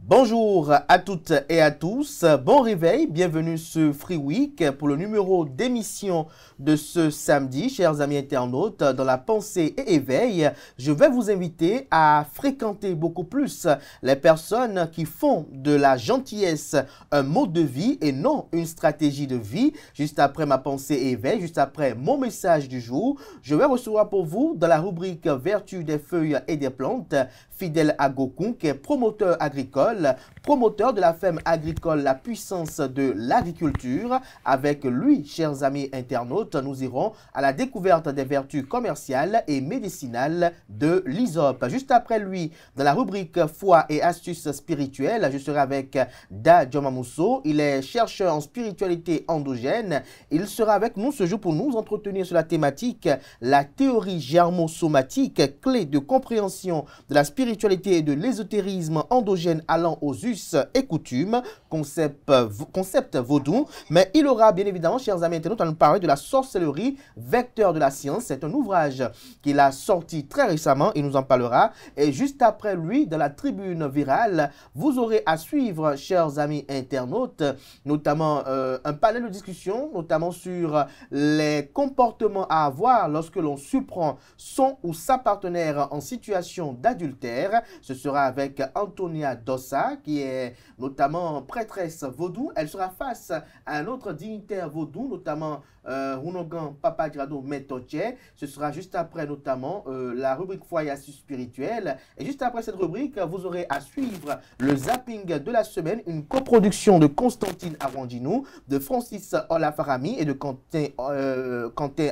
Bonjour à toutes et à tous, bon réveil, bienvenue sur Free Week pour le numéro d'émission de ce samedi. Chers amis internautes, dans la pensée et éveil, je vais vous inviter à fréquenter beaucoup plus les personnes qui font de la gentillesse un mode de vie et non une stratégie de vie. Juste après ma pensée et éveil, juste après mon message du jour, je vais recevoir pour vous dans la rubrique Vertu des feuilles et des plantes, Fidèle Agokun, qui est promoteur agricole, promoteur de la ferme agricole La Puissance de l'Agriculture. Avec lui, chers amis internautes, nous irons à la découverte des vertus commerciales et médicinales de l'hysope. Juste après lui, dans la rubrique Foi et astuces spirituelles, je serai avec Da Djomamousso. Il est chercheur en spiritualité endogène. Il sera avec nous ce jour pour nous entretenir sur la thématique la théorie germosomatique, clé de compréhension de la spiritualité et de l'ésotérisme endogène allant aux us et coutumes, concept vaudou. Mais il aura bien évidemment, chers amis internautes, à nous parler de la sorcellerie, vecteur de la science. C'est un ouvrage qu'il a sorti très récemment, il nous en parlera. Et juste après lui, dans la tribune virale, vous aurez à suivre, chers amis internautes, notamment un panel de discussion, notamment sur les comportements à avoir lorsque l'on surprend son ou sa partenaire en situation d'adultère. Ce sera avec Antonia Dossa, qui est notamment prêtresse vaudou. Elle sera face à un autre dignitaire vaudou, notamment Runogan Papa Grado Metoche. Ce sera juste après notamment la rubrique Foi et astuces spirituelles. Et juste après cette rubrique, vous aurez à suivre le zapping de la semaine, une coproduction de Constantine Awandinou, de Francis Olafarami et de Quentin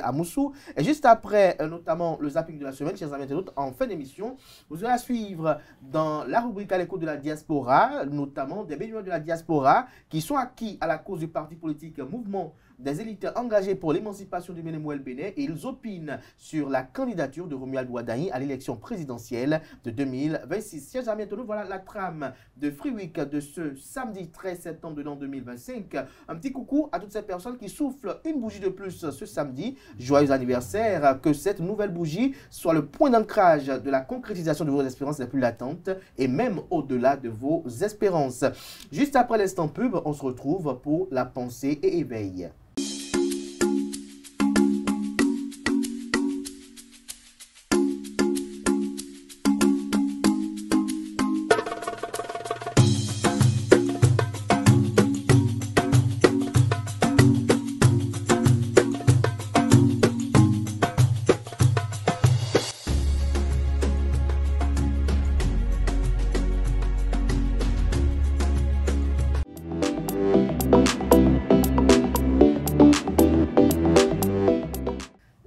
Amoussou. Et juste après notamment le zapping de la semaine, chers amis internautes, en fin d'émission, vous aurez à suivre dans la rubrique à l'écho de la diaspora, notamment des bénévoles de la diaspora qui sont acquis à la cause du parti politique Mouvement des élites engagées pour l'émancipation du Bénin Bénin, et ils opinent sur la candidature de Romuald Ouaddahi à l'élection présidentielle de 2026. Chers amis internautes, voilà la trame de Free Week de ce samedi 13 septembre de l'an 2025. Un petit coucou à toutes ces personnes qui soufflent une bougie de plus ce samedi. Joyeux anniversaire, que cette nouvelle bougie soit le point d'ancrage de la concrétisation de vos espérances les plus latentes et même au-delà de vos espérances. Juste après l'instant pub, on se retrouve pour la pensée et éveil.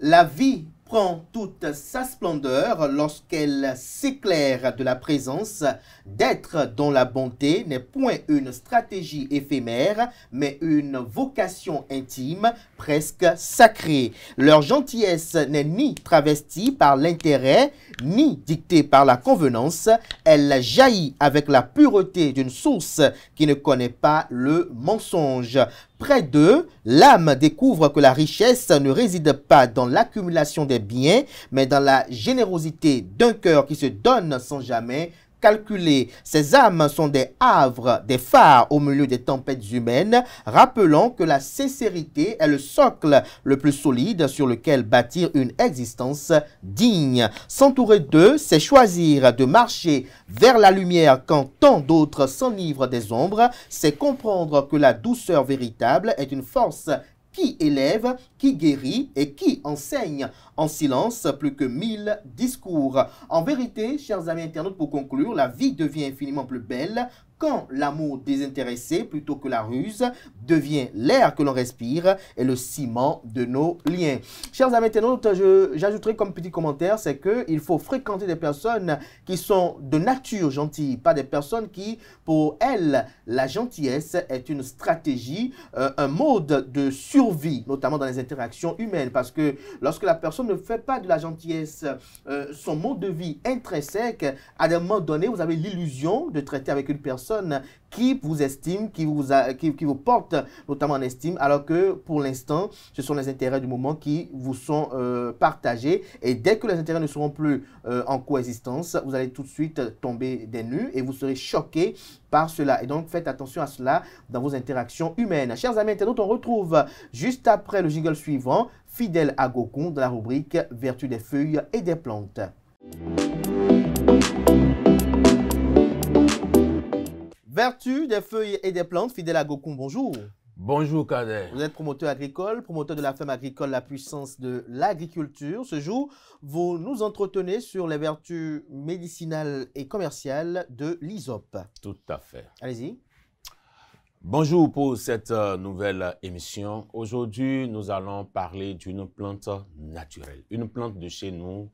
La vie prend toute sa splendeur lorsqu'elle s'éclaire de la présence d'êtres dont la bonté n'est point une stratégie éphémère, mais une vocation intime, presque sacrée. Leur gentillesse n'est ni travestie par l'intérêt, ni dictée par la convenance. Elle jaillit avec la pureté d'une source qui ne connaît pas le mensonge. Près d'eux, l'âme découvre que la richesse ne réside pas dans l'accumulation des biens, mais dans la générosité d'un cœur qui se donne sans jamais calculer. Ces âmes sont des havres, des phares au milieu des tempêtes humaines, rappelant que la sincérité est le socle le plus solide sur lequel bâtir une existence digne. S'entourer d'eux, c'est choisir de marcher vers la lumière quand tant d'autres s'enivrent des ombres, c'est comprendre que la douceur véritable est une force qui élève, qui guérit et qui enseigne en silence plus que 1000 discours. En vérité, chers amis internautes, pour conclure, la vie devient infiniment plus belle quand l'amour désintéressé plutôt que la ruse devient l'air que l'on respire et le ciment de nos liens. Chers amis internautes, j'ajouterai comme petit commentaire, c'est qu'il faut fréquenter des personnes qui sont de nature gentilles, pas des personnes qui, pour elles, la gentillesse est une stratégie, un mode de survie, notamment dans les interactions humaines, parce que lorsque la personne ne fait pas de la gentillesse son mode de vie intrinsèque, à un moment donné, vous avez l'illusion de traiter avec une personne qui vous estime, qui vous porte notamment en estime, alors que pour l'instant, ce sont les intérêts du moment qui vous sont partagés. Et dès que les intérêts ne seront plus en coexistence, vous allez tout de suite tomber des nues et vous serez choqué par cela. Et donc, faites attention à cela dans vos interactions humaines. Chers amis internautes, on retrouve juste après le jingle suivant, Fidèle Agokun, dans la rubrique « Vertu des feuilles et des plantes ». Vertu des feuilles et des plantes, Fidèle Agokun, bonjour. Bonjour Kader. Vous êtes promoteur agricole, promoteur de la ferme agricole La Puissance de l'agriculture. Ce jour, vous nous entretenez sur les vertus médicinales et commerciales de l'hysope. Tout à fait. Allez-y. Bonjour pour cette nouvelle émission. Aujourd'hui, nous allons parler d'une plante naturelle, une plante de chez nous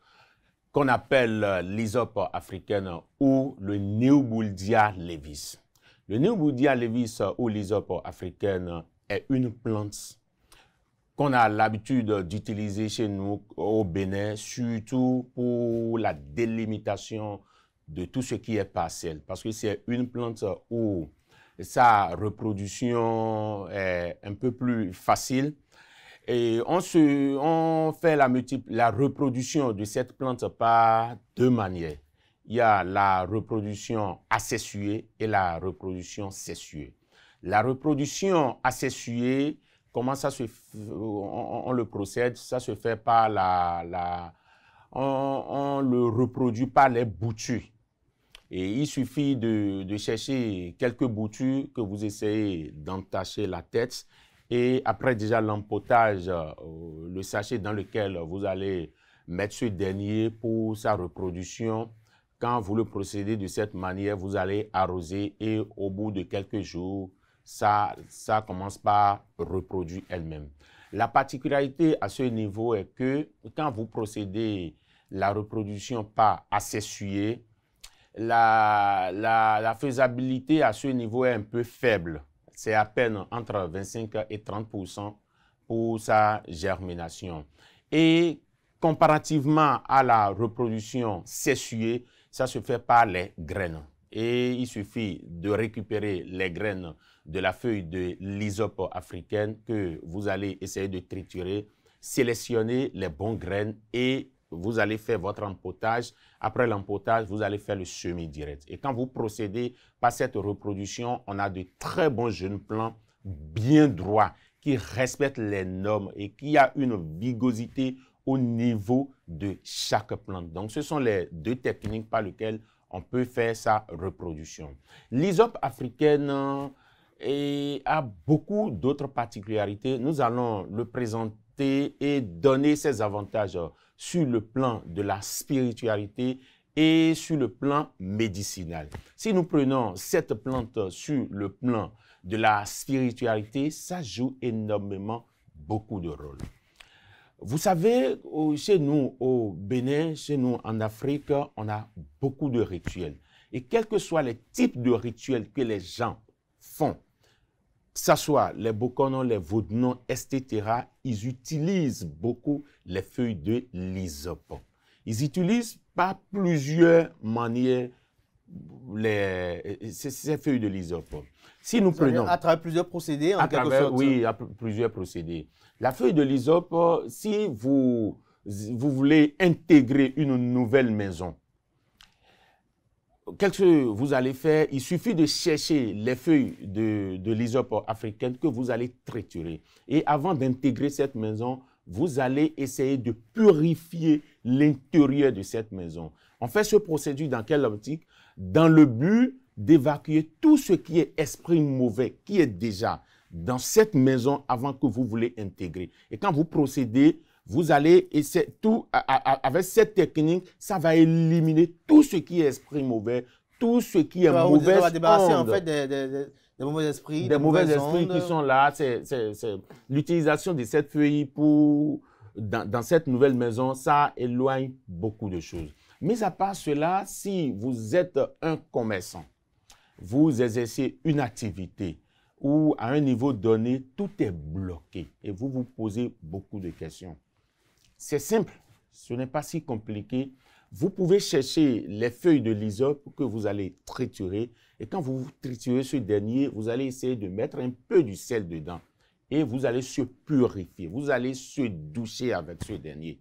qu'on appelle l'hysope africaine ou le Neubuldia levis. Le Neubuldia levis ou l'hysope africaine est une plante qu'on a l'habitude d'utiliser chez nous au Bénin, surtout pour la délimitation de tout ce qui est parcelle. Parce que c'est une plante où sa reproduction est un peu plus facile. Et on fait la reproduction de cette plante par deux manières. Il y a la reproduction asexuée et la reproduction sexuée. La reproduction asexuée, comment ça se fait, on le procède? Ça se fait par on le reproduit par les boutures. Et il suffit de chercher quelques boutures que vous essayez d'entacher la tête. Et après déjà l'empotage, le sachet dans lequel vous allez mettre ce dernier pour sa reproduction, quand vous le procédez de cette manière, vous allez arroser et au bout de quelques jours, ça commence par reproduire elle-même. La particularité à ce niveau est que quand vous procédez la reproduction par asexuée, la faisabilité à ce niveau est un peu faible. C'est à peine entre 25 et 30% pour sa germination. Et comparativement à la reproduction sexuée, ça se fait par les graines. Et il suffit de récupérer les graines de la feuille de l'hysope africaine que vous allez essayer de triturer, sélectionner les bonnes graines et vous allez faire votre empotage. Après l'empotage, vous allez faire le semis direct. Et quand vous procédez par cette reproduction, on a de très bons jeunes plants bien droits qui respectent les normes et qui a une vigosité au niveau de chaque plante. Donc, ce sont les deux techniques par lesquelles on peut faire sa reproduction. L'hysope africaine a beaucoup d'autres particularités. Nous allons le présenter et donner ses avantages sur le plan de la spiritualité et sur le plan médicinal. Si nous prenons cette plante sur le plan de la spiritualité, ça joue énormément beaucoup de rôles. Vous savez, chez nous au Bénin, chez nous en Afrique, on a beaucoup de rituels. Et quels que soient les types de rituels que les gens font, que ce soit les Bokono, les Vodounon, etc., ils utilisent beaucoup les feuilles de l'hysope. Ils utilisent par plusieurs manières ces feuilles de l'hysope. Si nous prenons... À travers plusieurs procédés, en quelque sorte. Oui, plusieurs procédés. La feuille de l'hysope, si vous voulez intégrer une nouvelle maison, qu'est-ce que vous allez faire? Il suffit de chercher les feuilles de l'hysope africaine que vous allez triturer. Et avant d'intégrer cette maison, vous allez essayer de purifier l'intérieur de cette maison. On fait ce procédé dans quelle optique? Dans le but d'évacuer tout ce qui est esprit mauvais, qui est déjà dans cette maison avant que vous voulez intégrer. Et quand vous procédez, vous allez essayer tout, avec cette technique, ça va éliminer tout ce qui est esprit mauvais, tout ce qui est on mauvaise va débarrasser onde, en fait des mauvais esprits, des mauvais esprits ondes. qui sont là. C'est l'utilisation de cette feuille dans cette nouvelle maison, ça éloigne beaucoup de choses. Mais à part cela, si vous êtes un commerçant, vous exercez une activité où à un niveau donné, tout est bloqué et vous vous posez beaucoup de questions. C'est simple, ce n'est pas si compliqué. Vous pouvez chercher les feuilles de l'hysope que vous allez triturer et quand vous triturez ce dernier, vous allez essayer de mettre un peu du sel dedans et vous allez se purifier, vous allez se doucher avec ce dernier.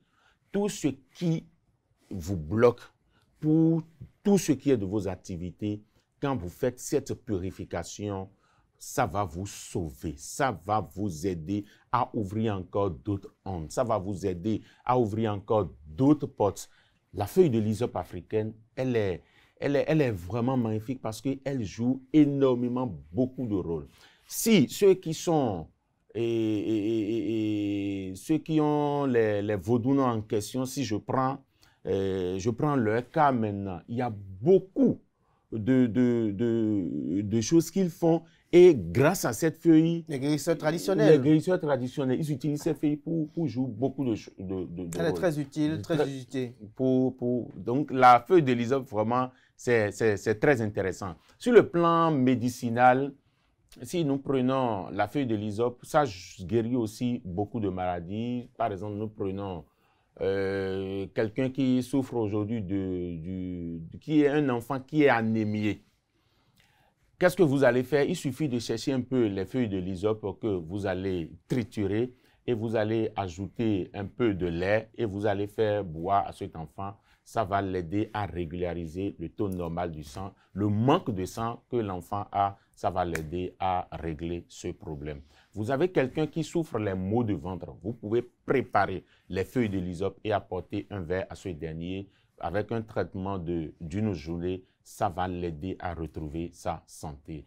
Tout ce qui vous bloque pour tout ce qui est de vos activités, quand vous faites cette purification, ça va vous sauver, ça va vous aider à ouvrir encore d'autres ondes, ça va vous aider à ouvrir encore d'autres portes. La feuille de l'hysope africaine, elle est vraiment magnifique parce qu'elle joue énormément beaucoup de rôles. Si ceux qui sont ceux qui ont les vaudounos en question, si je prends leur cas maintenant, il y a beaucoup de choses qu'ils font et grâce à cette feuille, les guérisseurs traditionnels, ils utilisent cette feuille pour jouer beaucoup de choses. Elle est très utile, très usitée. Donc la feuille de l'hysope, vraiment, c'est très intéressant. Sur le plan médicinal, si nous prenons la feuille de l'hysope, ça guérit aussi beaucoup de maladies. Par exemple, nous prenons quelqu'un qui souffre aujourd'hui qui est un enfant qui est anémié. Qu'est-ce que vous allez faire? Il suffit de chercher un peu les feuilles de l'hysope que vous allez triturer et vous allez ajouter un peu de lait et vous allez faire boire à cet enfant. Ça va l'aider à régulariser le taux normal du sang. Le manque de sang que l'enfant a, ça va l'aider à régler ce problème. Vous avez quelqu'un qui souffre les maux de ventre. Vous pouvez préparer les feuilles de l'hysope et apporter un verre à ce dernier avec un traitement d'une journée. Ça va l'aider à retrouver sa santé.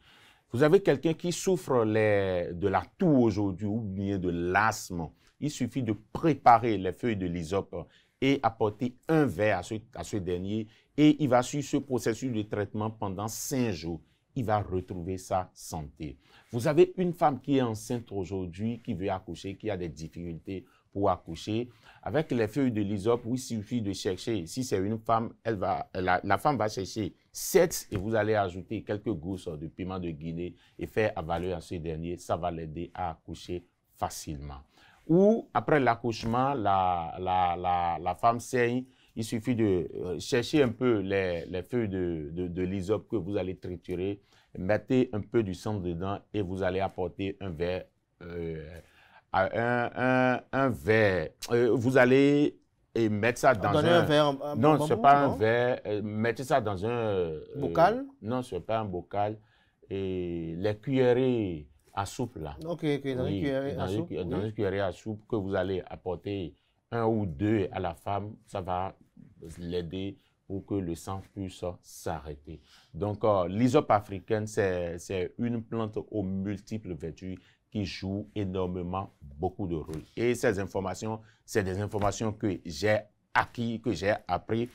Vous avez quelqu'un qui souffre de la toux aujourd'hui ou bien de l'asthme. Il suffit de préparer les feuilles de l'hysope et apporter un verre à ce dernier et il va suivre ce processus de traitement pendant 5 jours. Il va retrouver sa santé. Vous avez une femme qui est enceinte aujourd'hui, qui veut accoucher, qui a des difficultés pour accoucher. Avec les feuilles de l'hysope, il suffit de chercher, si c'est une femme, la femme va chercher 7 et vous allez ajouter quelques gousses de piment de Guinée et faire avaler à ce dernier. Ça va l'aider à accoucher facilement. Ou après l'accouchement, la femme saigne, il suffit de chercher un peu les feuilles de l'hysope que vous allez triturer, mettez un peu du sang dedans et vous allez apporter un verre, vous allez mettre ça dans un verre. Non, ce n'est pas un verre, mettez ça dans un bocal. Non, ce n'est pas un bocal. Et les cuillerées à soupe là. Ok, dans une cuillerée à soupe. Dans une cuillerée à soupe que vous allez apporter 1 ou 2 à la femme, ça va l'aider pour que le sang puisse s'arrêter. Donc, l'hysope africaine, c'est une plante aux multiples vertus qui joue énormément beaucoup de rôles. Et ces informations, c'est des informations que j'ai acquis, que j'ai appris.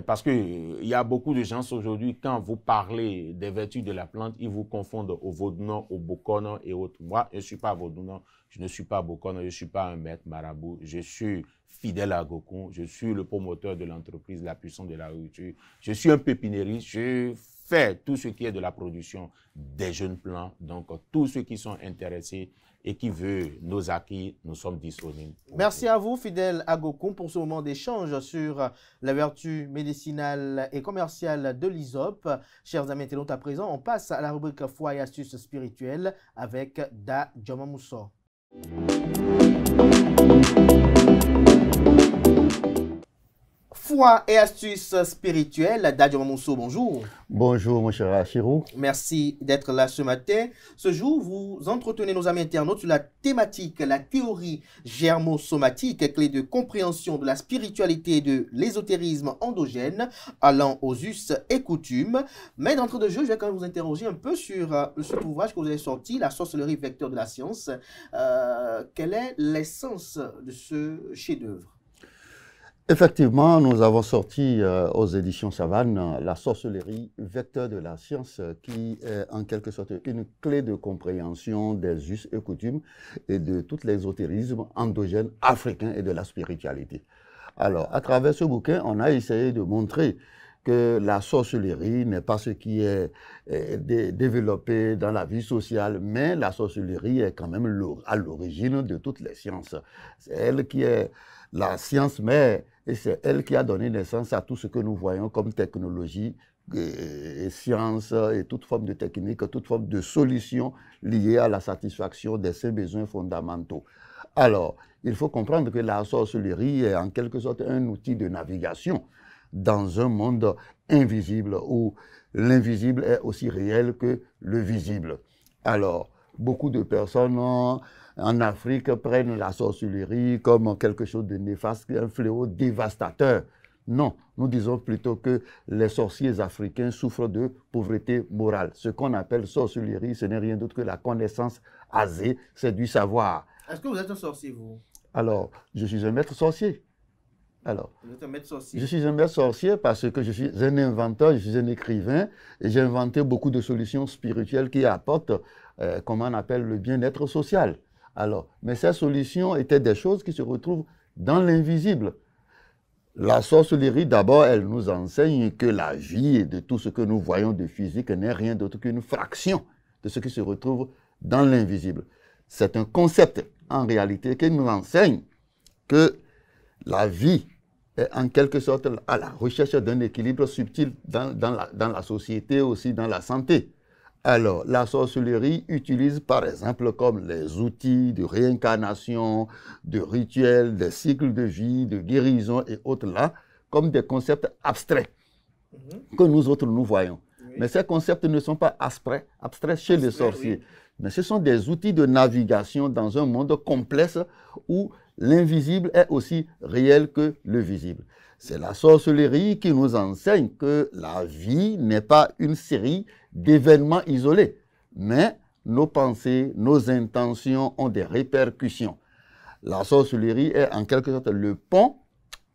Parce qu'il y a beaucoup de gens aujourd'hui, quand vous parlez des vertus de la plante, ils vous confondent au vaudounon, au bokono et autres. Moi, je ne suis pas vaudounon, je ne suis pas bokono, je ne suis pas un maître marabout, je suis fidèle à Agokun, je suis le promoteur de l'entreprise La Puissance de l'Agriculture, je suis un pépinériste, je fais tout ce qui est de la production des jeunes plants. Donc, tous ceux qui sont intéressés et qui veulent nos acquis, nous sommes disponibles. Merci à vous, fidèle Agokun, pour ce moment d'échange sur la vertu médicinale et commerciale de l'hysope. Chers amis internautes, à présent, on passe à la rubrique Foi et astuces spirituelles avec Da Djomamousso. Foi et astuces spirituelles, Da Djomamousso, bonjour. Bonjour, mon cher Achirou. Merci d'être là ce matin. Ce jour, vous entretenez nos amis internautes sur la thématique, la théorie germosomatique, clé de compréhension de la spiritualité et de l'ésotérisme endogène, allant aux us et coutumes. Mais d'entrée de jeu, je vais quand même vous interroger un peu sur cet ouvrage que vous avez sorti, La sorcellerie vecteur de la science. Quelle est l'essence de ce chef-d'œuvre? Effectivement, nous avons sorti aux éditions Savane la sorcellerie, vecteur de la science, qui est en quelque sorte une clé de compréhension des us et coutumes et de tout l'ésotérisme endogène africain et de la spiritualité. Alors, à travers ce bouquin, on a essayé de montrer que la sorcellerie n'est pas ce qui est développé dans la vie sociale, mais la sorcellerie est quand même à l'origine de toutes les sciences. C'est elle qui est la science mère et c'est elle qui a donné naissance à tout ce que nous voyons comme technologie, et science et toute forme de technique, toute forme de solution liée à la satisfaction de ces besoins fondamentaux. Alors, il faut comprendre que la sorcellerie est en quelque sorte un outil de navigation dans un monde invisible où l'invisible est aussi réel que le visible. Alors, beaucoup de personnes en Afrique prennent la sorcellerie comme quelque chose de néfaste, un fléau dévastateur. Non, nous disons plutôt que les sorciers africains souffrent de pauvreté morale. Ce qu'on appelle sorcellerie, ce n'est rien d'autre que la connaissance aisée, c'est du savoir. Est-ce que vous êtes un sorcier, vous? Alors, je suis un maître sorcier. Alors, vous êtes un maître sorcier. Je suis un maître sorcier parce que je suis un inventeur, je suis un écrivain et j'ai inventé beaucoup de solutions spirituelles qui apportent, comment on appelle, le bien-être social. Alors, mais ces solutions étaient des choses qui se retrouvent dans l'invisible. La sorcellerie, d'abord, elle nous enseigne que la vie et de tout ce que nous voyons de physique n'est rien d'autre qu'une fraction de ce qui se retrouve dans l'invisible. C'est un concept, en réalité, qui nous enseigne que la vie est en quelque sorte à la recherche d'un équilibre subtil dans la société, aussi dans la santé. Alors, la sorcellerie utilise par exemple comme les outils de réincarnation, de rituels, des cycles de vie, de guérison et autres là, comme des concepts abstraits que nous autres nous voyons. Oui. Mais ces concepts ne sont pas abstraits chez les sorciers. Oui. Mais ce sont des outils de navigation dans un monde complexe où l'invisible est aussi réel que le visible. C'est la sorcellerie qui nous enseigne que la vie n'est pas une série d'événements isolés, mais nos pensées, nos intentions ont des répercussions. La sorcellerie est en quelque sorte le pont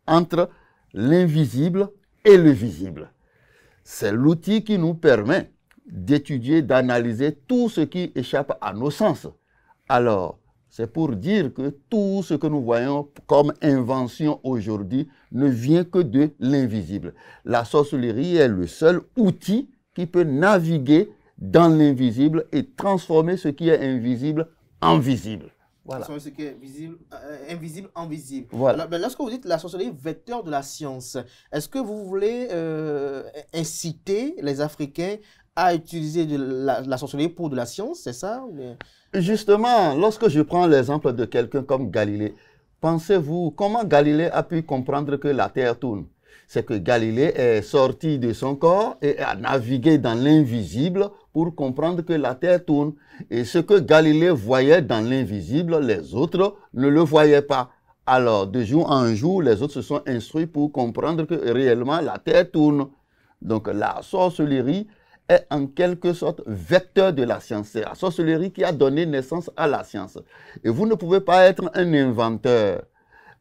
entre l'invisible et le visible. C'est l'outil qui nous permet d'étudier, d'analyser tout ce qui échappe à nos sens. Alors, c'est pour dire que tout ce que nous voyons comme invention aujourd'hui ne vient que de l'invisible. La sorcellerie est le seul outil qui peut naviguer dans l'invisible et transformer ce qui est invisible en visible. Voilà. Ce qui est visible, invisible en visible. Voilà. Alors, lorsque vous dites la sorcellerie vecteur de la science, est-ce que vous voulez inciter les Africains à utiliser la sorcellerie pour de la science, c'est ça? Justement, lorsque je prends l'exemple de quelqu'un comme Galilée, pensez-vous comment Galilée a pu comprendre que la Terre tourne? C'est que Galilée est sorti de son corps et a navigué dans l'invisible pour comprendre que la Terre tourne. Et ce que Galilée voyait dans l'invisible, les autres ne le voyaient pas. Alors, de jour en jour, les autres se sont instruits pour comprendre que réellement la Terre tourne. Donc, la sorcellerie est en quelque sorte vecteur de la science. C'est la sorcellerie qui a donné naissance à la science. Et vous ne pouvez pas être un inventeur.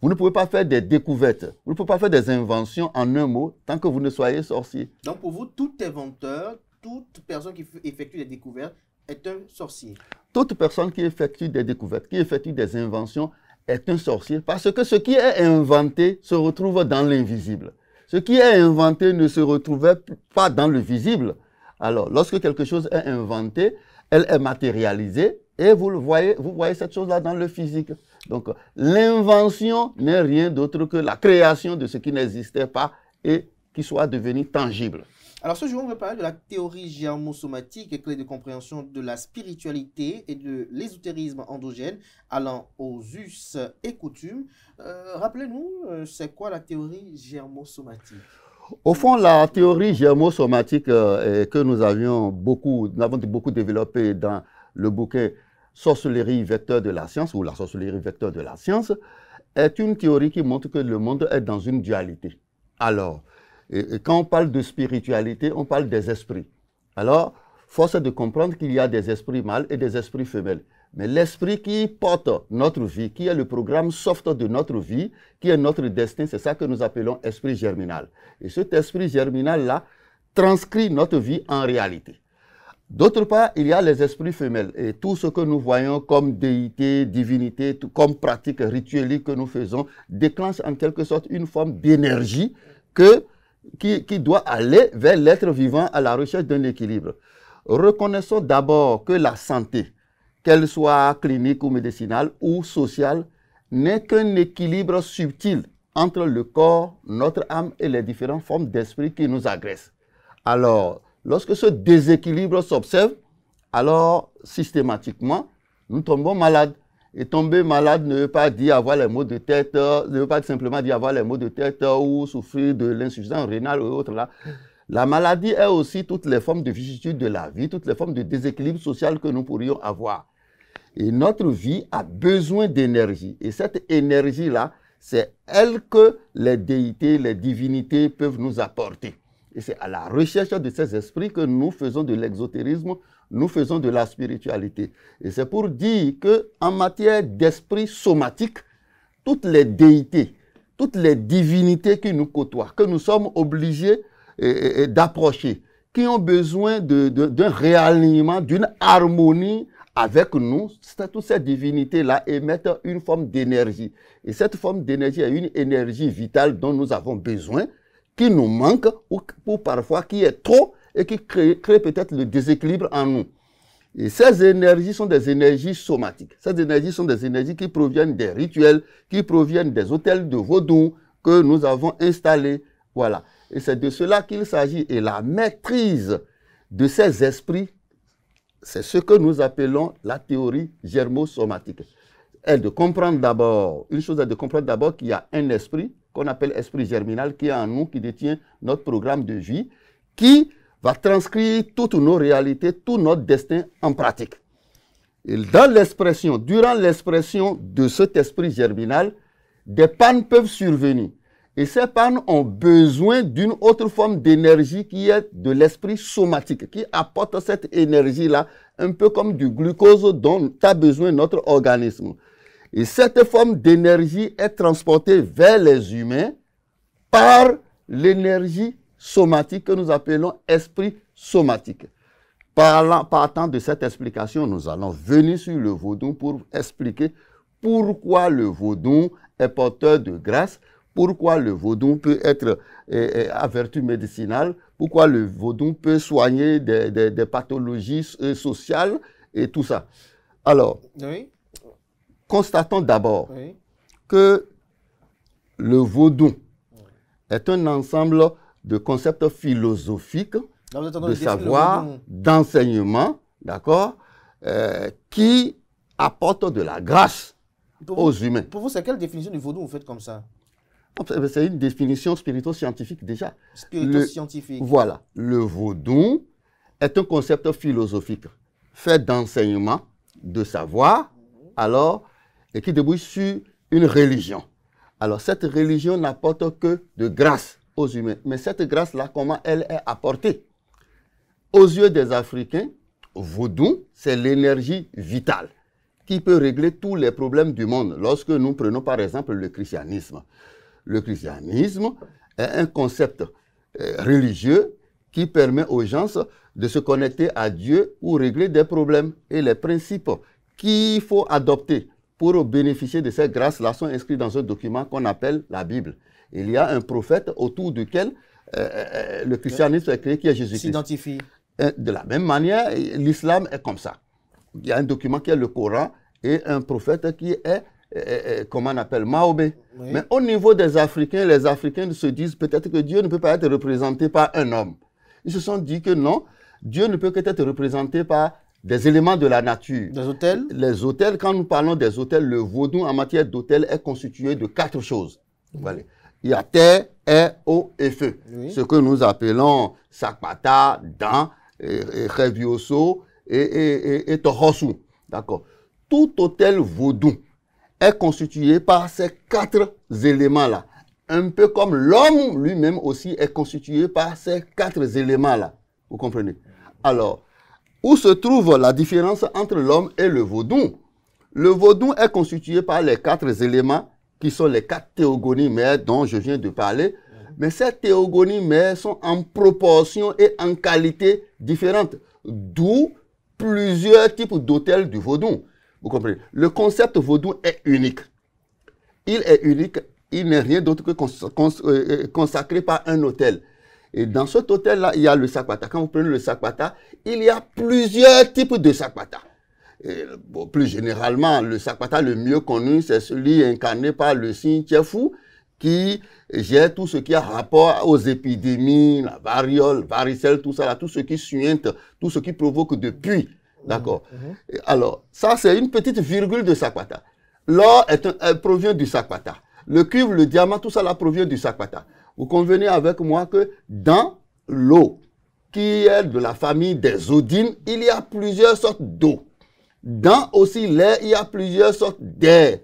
Vous ne pouvez pas faire des découvertes. Vous ne pouvez pas faire des inventions en un mot tant que vous ne soyez sorcier. Donc pour vous, tout inventeur, toute personne qui effectue des découvertes est un sorcier. Toute personne qui effectue des découvertes, qui effectue des inventions est un sorcier parce que ce qui est inventé se retrouve dans l'invisible. Ce qui est inventé ne se retrouvait pas dans le visible. Alors, lorsque quelque chose est inventé, elle est matérialisée et vous voyez cette chose-là dans le physique. Donc, l'invention n'est rien d'autre que la création de ce qui n'existait pas et qui soit devenu tangible. Alors, ce jour, on va parler de la théorie germosomatique, clé de compréhension de la spiritualité et de l'ésotérisme endogène, allant aux us et coutumes. Rappelez-nous, c'est quoi la théorie germosomatique? Au fond, la théorie germosomatique que nous avons beaucoup développée dans le bouquin Sorcellerie vecteur de la science ou la sorcellerie vecteur de la science est une théorie qui montre que le monde est dans une dualité. Alors, et quand on parle de spiritualité, on parle des esprits. Alors, force est de comprendre qu'il y a des esprits mâles et des esprits femelles. mais l'esprit qui porte notre vie, qui est le programme soft de notre vie, qui est notre destin, c'est ça que nous appelons esprit germinal. Et cet esprit germinal-là transcrit notre vie en réalité. D'autre part, il y a les esprits femelles et tout ce que nous voyons comme déité, divinité, comme pratique rituelle que nous faisons, déclenche en quelque sorte une forme d'énergie qui doit aller vers l'être vivant à la recherche d'un équilibre. Reconnaissons d'abord que la santé, qu'elle soit clinique ou médicinale ou sociale, n'est qu'un équilibre subtil entre le corps, notre âme et les différentes formes d'esprit qui nous agressent. Alors, lorsque ce déséquilibre s'observe, alors systématiquement, nous tombons malades. Et tomber malade ne veut pas dire avoir les maux de tête, ne veut pas simplement dire avoir les maux de tête ou souffrir de l'insuffisance rénale ou autre là. La maladie est aussi toutes les formes de vicissitude de la vie, toutes les formes de déséquilibre social que nous pourrions avoir. Et notre vie a besoin d'énergie. Et cette énergie-là, c'est elle que les déités, les divinités peuvent nous apporter. Et c'est à la recherche de ces esprits que nous faisons de l'exotérisme, nous faisons de la spiritualité. Et c'est pour dire qu'en matière d'esprit somatique, toutes les déités, toutes les divinités qui nous côtoient, que nous sommes obligés d'approcher, qui ont besoin d'un réalignement, d'une harmonie avec nous, toutes ces divinités-là émettent une forme d'énergie. Et cette forme d'énergie est une énergie vitale dont nous avons besoin, qui nous manque, ou parfois qui est trop, et qui crée peut-être le déséquilibre en nous. Et ces énergies sont des énergies somatiques. Ces énergies sont des énergies qui proviennent des rituels, qui proviennent des hôtels de vaudou que nous avons installés. Voilà. Et c'est de cela qu'il s'agit. Et la maîtrise de ces esprits, c'est ce que nous appelons la théorie germosomatique. Elle de comprendre d'abord, une chose est de comprendre d'abord qu'il y a un esprit, qu'on appelle esprit germinal, qui est en nous, qui détient notre programme de vie, qui va transcrire toutes nos réalités, tout notre destin en pratique. Et dans l'expression, durant l'expression de cet esprit germinal, des pannes peuvent survenir. Et ces pannes ont besoin d'une autre forme d'énergie qui est de l'esprit somatique, qui apporte cette énergie-là, un peu comme du glucose dont a besoin notre organisme. Et cette forme d'énergie est transportée vers les humains par l'énergie somatique que nous appelons esprit somatique. Partant de cette explication, nous allons venir sur le vaudou pour expliquer pourquoi le vaudou est porteur de grâce, pourquoi le vaudou peut être à vertu médicinale, pourquoi le vaudou peut soigner des pathologies sociales et tout ça. Alors, oui. Constatons d'abord que le vaudou est un ensemble de concepts philosophiques, de savoir, d'enseignement, d'accord, qui apportent de la grâce aux humains. Pour vous, c'est quelle définition du vaudou vous faites comme ça? C'est une définition spirito-scientifique déjà. Spirito-scientifique. Voilà. Le vaudou est un concept philosophique fait d'enseignement, de savoir, alors, et qui débouche sur une religion. Alors, cette religion n'apporte que de grâce aux humains. Mais cette grâce-là, comment elle est apportée? Aux yeux des Africains, vaudou, c'est l'énergie vitale qui peut régler tous les problèmes du monde. Lorsque nous prenons par exemple le christianisme. Le christianisme est un concept religieux qui permet aux gens de se connecter à Dieu ou régler des problèmes. Et les principes qu'il faut adopter pour bénéficier de cette grâce-là sont inscrits dans un document qu'on appelle la Bible. Il y a un prophète autour duquel le christianisme est créé, qui est Jésus-Christ. S'identifie. De la même manière, l'islam est comme ça. Il y a un document qui est le Coran et un prophète qui est, comment on appelle, Mahomet. Oui. Mais au niveau des Africains, les Africains se disent peut-être que Dieu ne peut pas être représenté par un homme. Ils se sont dit que non, Dieu ne peut qu'être représenté par des éléments de la nature. Des autels? Les autels, quand nous parlons des autels, le vaudou en matière d'autel est constitué de 4 choses. Voilà. Il y a terre, air, eau et feu. Oui. Ce que nous appelons Sakpata, Dan, Revioso et Tohosu. D'accord. Tout autel vaudou est constitué par ces 4 éléments-là. Un peu comme l'homme lui-même aussi est constitué par ces 4 éléments-là. Vous comprenez? Alors, où se trouve la différence entre l'homme et le vaudou? Le vaudou est constitué par les 4 éléments qui sont les 4 théogonies mères dont je viens de parler. Mais ces théogonies mères sont en proportion et en qualité différentes. D'où plusieurs types d'autels du vaudou. Vous comprenez? Le concept vaudou est unique. Il est unique. Il n'est rien d'autre que consacré par un autel. Et dans cet autel-là, il y a le sakwata. Quand vous prenez le sakwata, il y a plusieurs types de sakwata. Bon, plus généralement, le sakwata le mieux connu, c'est celui incarné par le signe Tchefu, qui gère tout ce qui a rapport aux épidémies, la variole, varicelle, tout ça, là, tout ce qui suinte, tout ce qui provoque de puits. D'accord. Alors, ça, c'est une petite virgule de sakwata. L'or provient du sakwata. Le cuivre, le diamant, tout ça là provient du sakwata. Vous convenez avec moi que dans l'eau, qui est de la famille des odines, il y a plusieurs sortes d'eau. Dans aussi l'air, il y a plusieurs sortes d'air.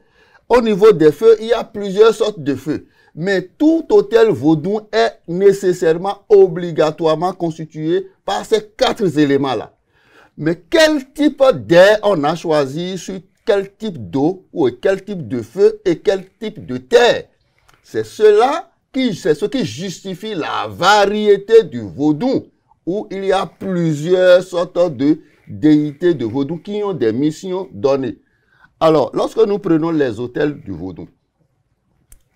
Au niveau des feux, il y a plusieurs sortes de feux. Mais tout autel vaudou est nécessairement, obligatoirement constitué par ces 4 éléments-là. Mais quel type d'air on a choisi sur quel type d'eau ou quel type de feu et quel type de terre? C'est ce qui justifie la variété du vaudou, où il y a plusieurs sortes de déités de vaudou qui ont des missions données. Alors, lorsque nous prenons les autels du vaudou,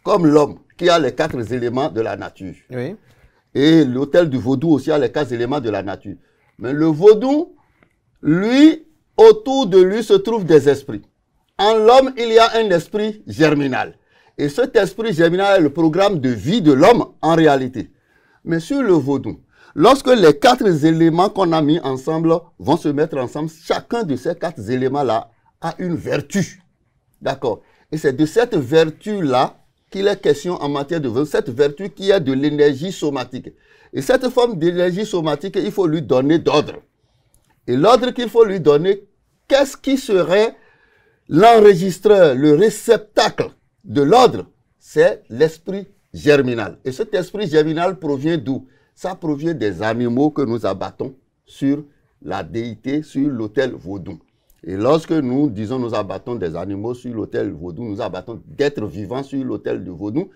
comme l'homme qui a les 4 éléments de la nature, Oui. et l'autel du vaudou aussi a les 4 éléments de la nature. Mais le vaudou, lui, autour de lui se trouvent des esprits. En l'homme, il y a un esprit germinal. Et cet esprit germinal est le programme de vie de l'homme en réalité. Mais sur le vaudou, lorsque les 4 éléments qu'on a mis ensemble vont se mettre ensemble, chacun de ces 4 éléments-là a une vertu. D'accord? Et c'est de cette vertu-là qu'il est question en matière de vaudou, cette vertu qui est de l'énergie somatique. Et cette forme d'énergie somatique, il faut lui donner d'ordre. Et l'ordre qu'il faut lui donner, qu'est-ce qui serait l'enregistreur, le réceptacle de l'ordre? C'est l'esprit germinal. Et cet esprit germinal provient d'où? Ça provient des animaux que nous abattons sur la déité, sur l'autel vaudou. Et lorsque nous disons nous abattons des animaux sur l'autel vaudou, nous abattons d'êtres vivants sur l'autel du vaudou.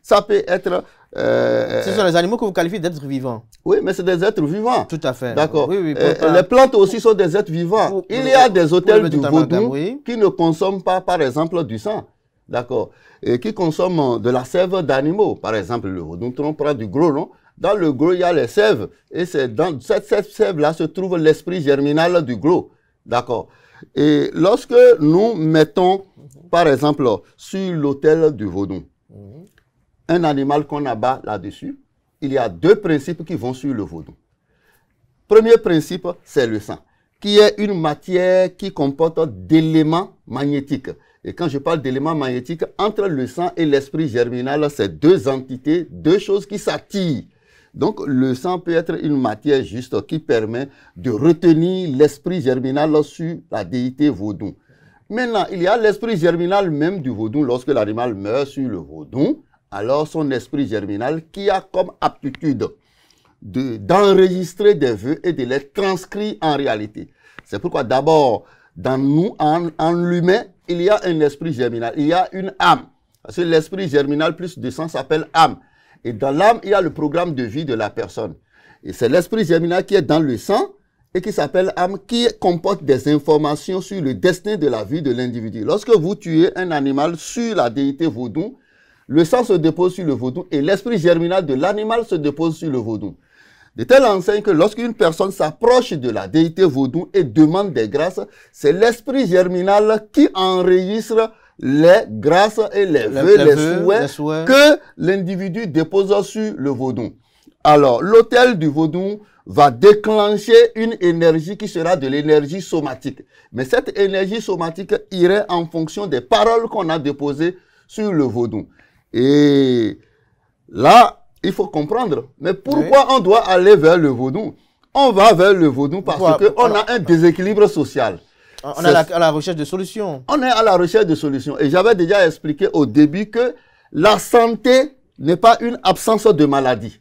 Ça peut être... Ce sont les animaux que vous qualifiez d'êtres vivants. Oui, mais c'est des êtres vivants. Tout à fait. D'accord. Oui, oui, les plantes aussi sont des êtres vivants. Il y a des autels du vaudou qui ne consomment pas, par exemple, du sang. D'accord. Et qui consomment de la sève d'animaux. Par exemple, le vaudou, on prend du gros, non? Dans le gros, il y a les sèves. Et c'est dans cette sève-là se trouve l'esprit germinal du gros. D'accord. Et lorsque nous mettons, par exemple, sur l'autel du vaudou, un animal qu'on abat là-dessus, il y a 2 principes qui vont sur le vaudou. Premier principe, c'est le sang, qui est une matière qui comporte d'éléments magnétiques. Et quand je parle d'éléments magnétiques, entre le sang et l'esprit germinal, c'est 2 entités, 2 choses qui s'attirent. Donc, le sang peut être une matière juste qui permet de retenir l'esprit germinal sur la déité vaudou. Maintenant, il y a l'esprit germinal même du vaudou. Lorsque l'animal meurt sur le vaudou, alors son esprit germinal qui a comme aptitude d'enregistrer des vœux et de les transcrire en réalité. C'est pourquoi d'abord, dans nous, en l'humain, il y a un esprit germinal, il y a une âme. Parce que l'esprit germinal plus de sang s'appelle âme. Et dans l'âme, il y a le programme de vie de la personne. Et c'est l'esprit germinal qui est dans le sang et qui s'appelle âme, qui comporte des informations sur le destin de la vie de l'individu. Lorsque vous tuez un animal sur la déité vaudou, le sang se dépose sur le vaudou et l'esprit germinal de l'animal se dépose sur le vaudou. De telle enseigne que lorsqu'une personne s'approche de la déité vaudou et demande des grâces, c'est l'esprit germinal qui enregistre les grâces et les vœux, les souhaits que l'individu dépose sur le vaudou. Alors, l'autel du vaudou va déclencher une énergie qui sera de l'énergie somatique. Mais cette énergie somatique irait en fonction des paroles qu'on a déposées sur le vaudou. Et là, il faut comprendre. Mais pourquoi on doit aller vers le vaudou? On va vers le vaudou parce qu'on a un déséquilibre social. On est à la recherche de solutions. On est à la recherche de solutions. Et j'avais déjà expliqué au début que la santé n'est pas une absence de maladie.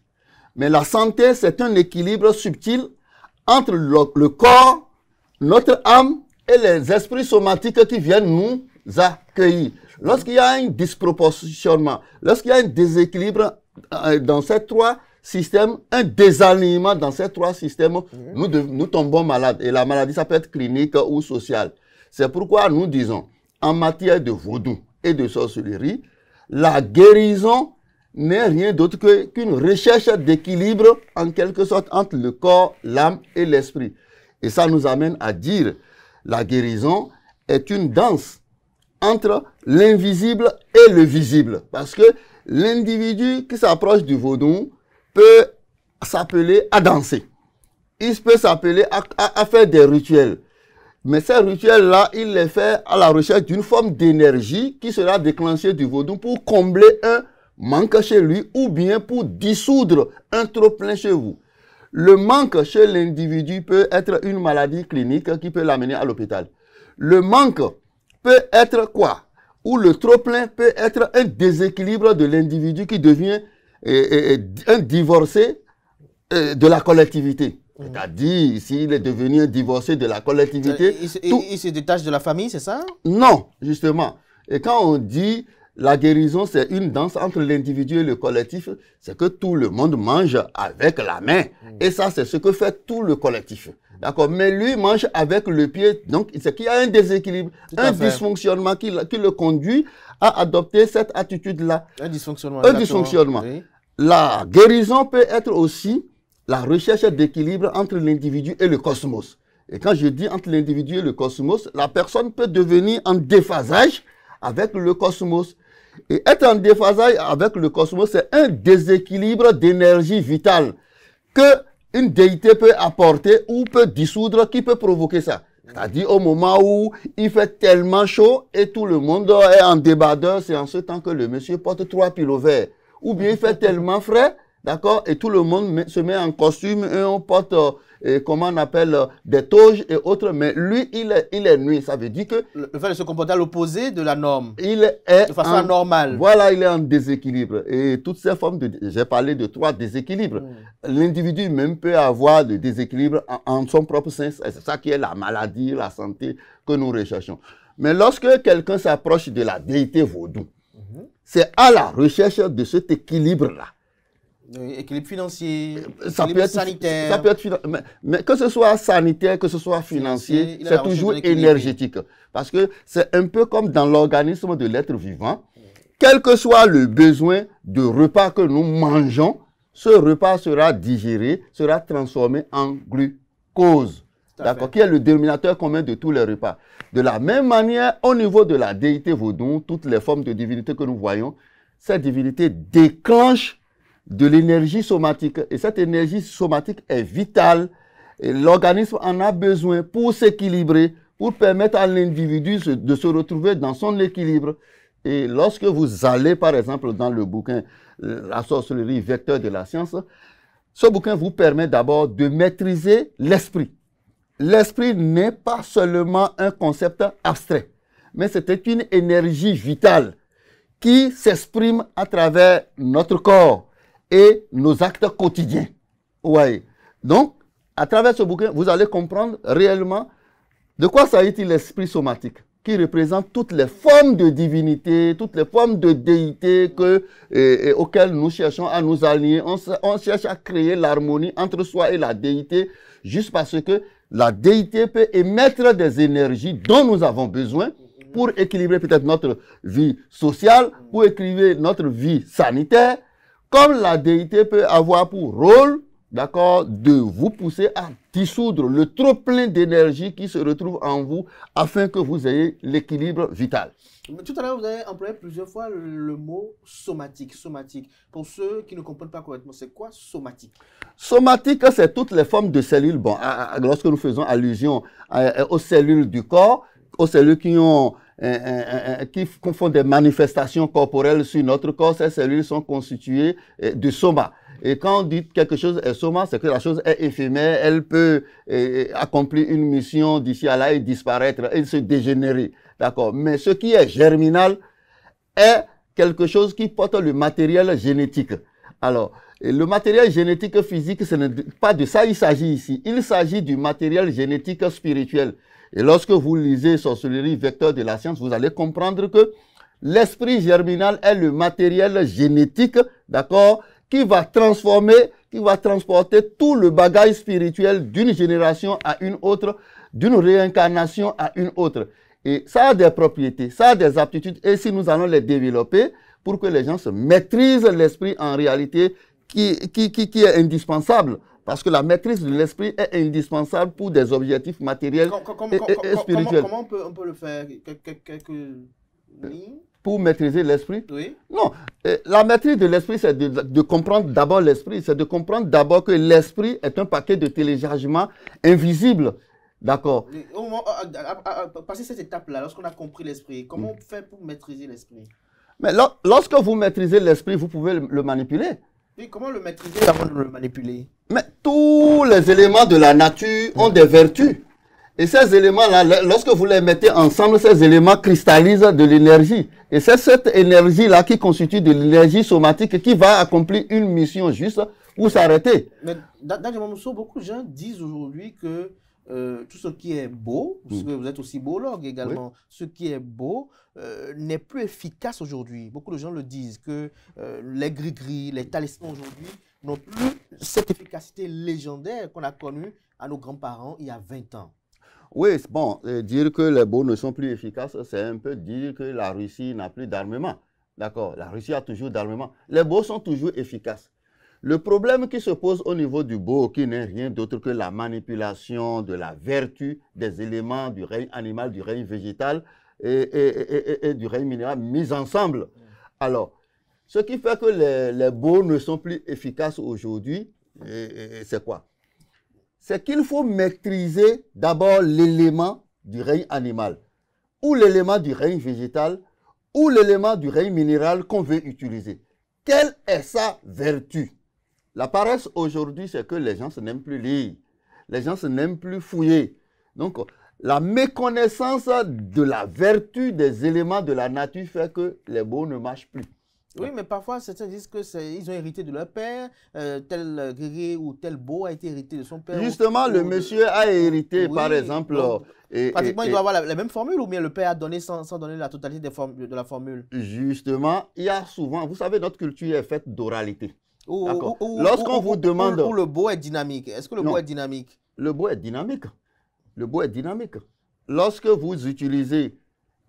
Mais la santé, c'est un équilibre subtil entre le corps, notre âme et les esprits somatiques qui viennent nous accueillir. Lorsqu'il y a un disproportionnement, lorsqu'il y a un déséquilibre dans ces trois systèmes, un désalignement dans ces trois systèmes, nous tombons malades. Et la maladie, ça peut être clinique ou sociale. C'est pourquoi nous disons, en matière de vaudou et de sorcellerie, la guérison n'est rien d'autre qu'une recherche d'équilibre, en quelque sorte, entre le corps, l'âme et l'esprit. Et ça nous amène à dire, la guérison est une danse entre l'invisible et le visible. Parce que l'individu qui s'approche du vaudou peut s'appeler à danser. Il peut s'appeler à faire des rituels. Mais ces rituels-là, il les fait à la recherche d'une forme d'énergie qui sera déclenchée du vaudou pour combler un manque chez lui ou bien pour dissoudre un trop-plein chez vous. Le manque chez l'individu peut être une maladie clinique qui peut l'amener à l'hôpital. Le manque peut être quoi? Ou le trop-plein peut être un déséquilibre de l'individu qui devient un divorcé de la collectivité. C'est-à-dire, s'il est devenu un divorcé de la collectivité... Il se détache de la famille, c'est ça? Non, justement. Et quand on dit la guérison, c'est une danse entre l'individu et le collectif, c'est que tout le monde mange avec la main. Et ça, c'est ce que fait tout le collectif. D'accord? Mais lui mange avec le pied. Donc, c'est qu'il y a un déséquilibre, un dysfonctionnement qui le conduit à adopter cette attitude-là. Un dysfonctionnement. Un dysfonctionnement. Oui. La guérison peut être aussi la recherche d'équilibre entre l'individu et le cosmos. Et quand je dis entre l'individu et le cosmos, la personne peut devenir en déphasage avec le cosmos. Et être en déphasage avec le cosmos, c'est un déséquilibre d'énergie vitale que une déité peut apporter ou peut dissoudre, qui peut provoquer ça. C'est-à-dire au moment où il fait tellement chaud et tout le monde est en débardeur, c'est en ce temps que le monsieur porte 3 pilovers. Ou bien il fait tellement frais, d'accord, et tout le monde se met en costume et on porte, comment on appelle, des toges et autres, mais lui, il est nuit. Ça veut dire que... Le fait de se comporter à l'opposé de la norme. Il est de façon anormale. Voilà, il est en déséquilibre. Et toutes ces formes de... J'ai parlé de 3 déséquilibres. L'individu même peut avoir des déséquilibres en son propre sens. C'est ça qui est la maladie, la santé que nous recherchons. Mais lorsque quelqu'un s'approche de la déité vaudou, c'est à la recherche de cet équilibre-là. Équilibre financier, ça peut être sanitaire. Ça peut être mais que ce soit sanitaire, que ce soit financier, c'est toujours énergétique. Parce que c'est un peu comme dans l'organisme de l'être vivant. Quel que soit le besoin de repas que nous mangeons, ce repas sera digéré, sera transformé en glucose. D'accord, qui est le dénominateur commun de tous les repas. De la même manière, au niveau de la déité vaudou, toutes les formes de divinité que nous voyons, cette divinité déclenche de l'énergie somatique. Et cette énergie somatique est vitale. Et l'organisme en a besoin pour s'équilibrer, pour permettre à l'individu de se retrouver dans son équilibre. Et lorsque vous allez, par exemple, dans le bouquin « La sorcellerie, vecteur de la science », ce bouquin vous permet d'abord de maîtriser l'esprit. L'esprit n'est pas seulement un concept abstrait, mais c'était une énergie vitale qui s'exprime à travers notre corps et nos actes quotidiens. Ouais. Donc, à travers ce bouquin, vous allez comprendre réellement de quoi s'agit-il l'esprit somatique, qui représente toutes les formes de divinité, toutes les formes de déité auxquelles nous cherchons à nous aligner. On cherche à créer l'harmonie entre soi et la déité, juste parce que la déité peut émettre des énergies dont nous avons besoin pour équilibrer peut-être notre vie sociale, pour équilibrer notre vie sanitaire, comme la déité peut avoir pour rôle, d'accord, de vous pousser à dissoudre le trop-plein d'énergie qui se retrouve en vous afin que vous ayez l'équilibre vital. Tout à l'heure, vous avez employé plusieurs fois le mot somatique. Somatique. Pour ceux qui ne comprennent pas correctement, c'est quoi somatique? Somatique, c'est toutes les formes de cellules. Bon, lorsque nous faisons allusion aux cellules du corps, aux cellules qui font des manifestations corporelles sur notre corps, ces cellules sont constituées de soma. Et quand on dit quelque chose est soma, c'est que la chose est éphémère, elle peut accomplir une mission d'ici à là et disparaître et se dégénérer. D'accord. Mais ce qui est germinal est quelque chose qui porte le matériel génétique. Alors, le matériel génétique physique, ce n'est pas de ça il s'agit ici. Il s'agit du matériel génétique spirituel. Et lorsque vous lisez Sorcellerie, vecteur de la science, vous allez comprendre que l'esprit germinal est le matériel génétique, d'accord, qui va transformer, qui va transporter tout le bagage spirituel d'une génération à une autre, d'une réincarnation à une autre. Et ça a des propriétés, ça a des aptitudes, et si nous allons les développer pour que les gens se maîtrisent l'esprit en réalité qui est indispensable. Parce que la maîtrise de l'esprit est indispensable pour des objectifs matériels et spirituels. Comment on peut le faire? Quelques lignes? Pour maîtriser l'esprit? Oui. Non. La maîtrise de l'esprit, c'est de comprendre d'abord l'esprit. C'est de comprendre d'abord que l'esprit est un paquet de téléchargements invisibles. D'accord. Passer cette étape-là, lorsqu'on a compris l'esprit, comment on fait pour maîtriser l'esprit? Mais lorsque vous maîtrisez l'esprit, vous pouvez le manipuler. Oui, comment le maîtriser avant de le manipuler? Mais tous les éléments de la nature ont des vertus. Et ces éléments-là, lorsque vous les mettez ensemble, ces éléments cristallisent de l'énergie. Et c'est cette énergie-là qui constitue de l'énergie somatique qui va accomplir une mission juste ou s'arrêter. Mais dans le moment, beaucoup de gens disent aujourd'hui que tout ce qui est beau, parce que vous êtes aussi beaulogue également, oui. Ce qui est beau n'est plus efficace aujourd'hui. Beaucoup de gens le disent, que les gris-gris, les talismans aujourd'hui n'ont plus cette efficacité légendaire qu'on a connue à nos grands-parents il y a 20 ans. Oui, bon, dire que les beaux ne sont plus efficaces, c'est un peu dire que la Russie n'a plus d'armement. D'accord, la Russie a toujours d'armement. Les beaux sont toujours efficaces. Le problème qui se pose au niveau du beau, qui n'est rien d'autre que la manipulation de la vertu des éléments du règne animal, du règne végétal et du règne minéral mis ensemble. Alors, ce qui fait que les beaux ne sont plus efficaces aujourd'hui, c'est quoi? C'est qu'il faut maîtriser d'abord l'élément du règne animal, ou l'élément du règne végétal, ou l'élément du règne minéral qu'on veut utiliser. Quelle est sa vertu? La paresse aujourd'hui, c'est que les gens ne n'aiment plus lire. Les gens ne n'aiment plus fouiller. Donc, la méconnaissance de la vertu des éléments de la nature fait que les beaux ne marchent plus. Oui, mais parfois, certains disent qu'ils ont hérité de leur père, tel guerrier ou tel beau a été hérité de son père. Justement, le monsieur a hérité, oui, par exemple... Donc, pratiquement, il doit avoir la même formule ou bien le père a donné sans donner la totalité de la formule? Justement, il y a souvent... Vous savez, notre culture est faite d'oralité. Lorsqu'on vous demande... Où le beau est dynamique. Est-ce que le beau est dynamique? Le beau est dynamique. Le beau est dynamique. Lorsque vous utilisez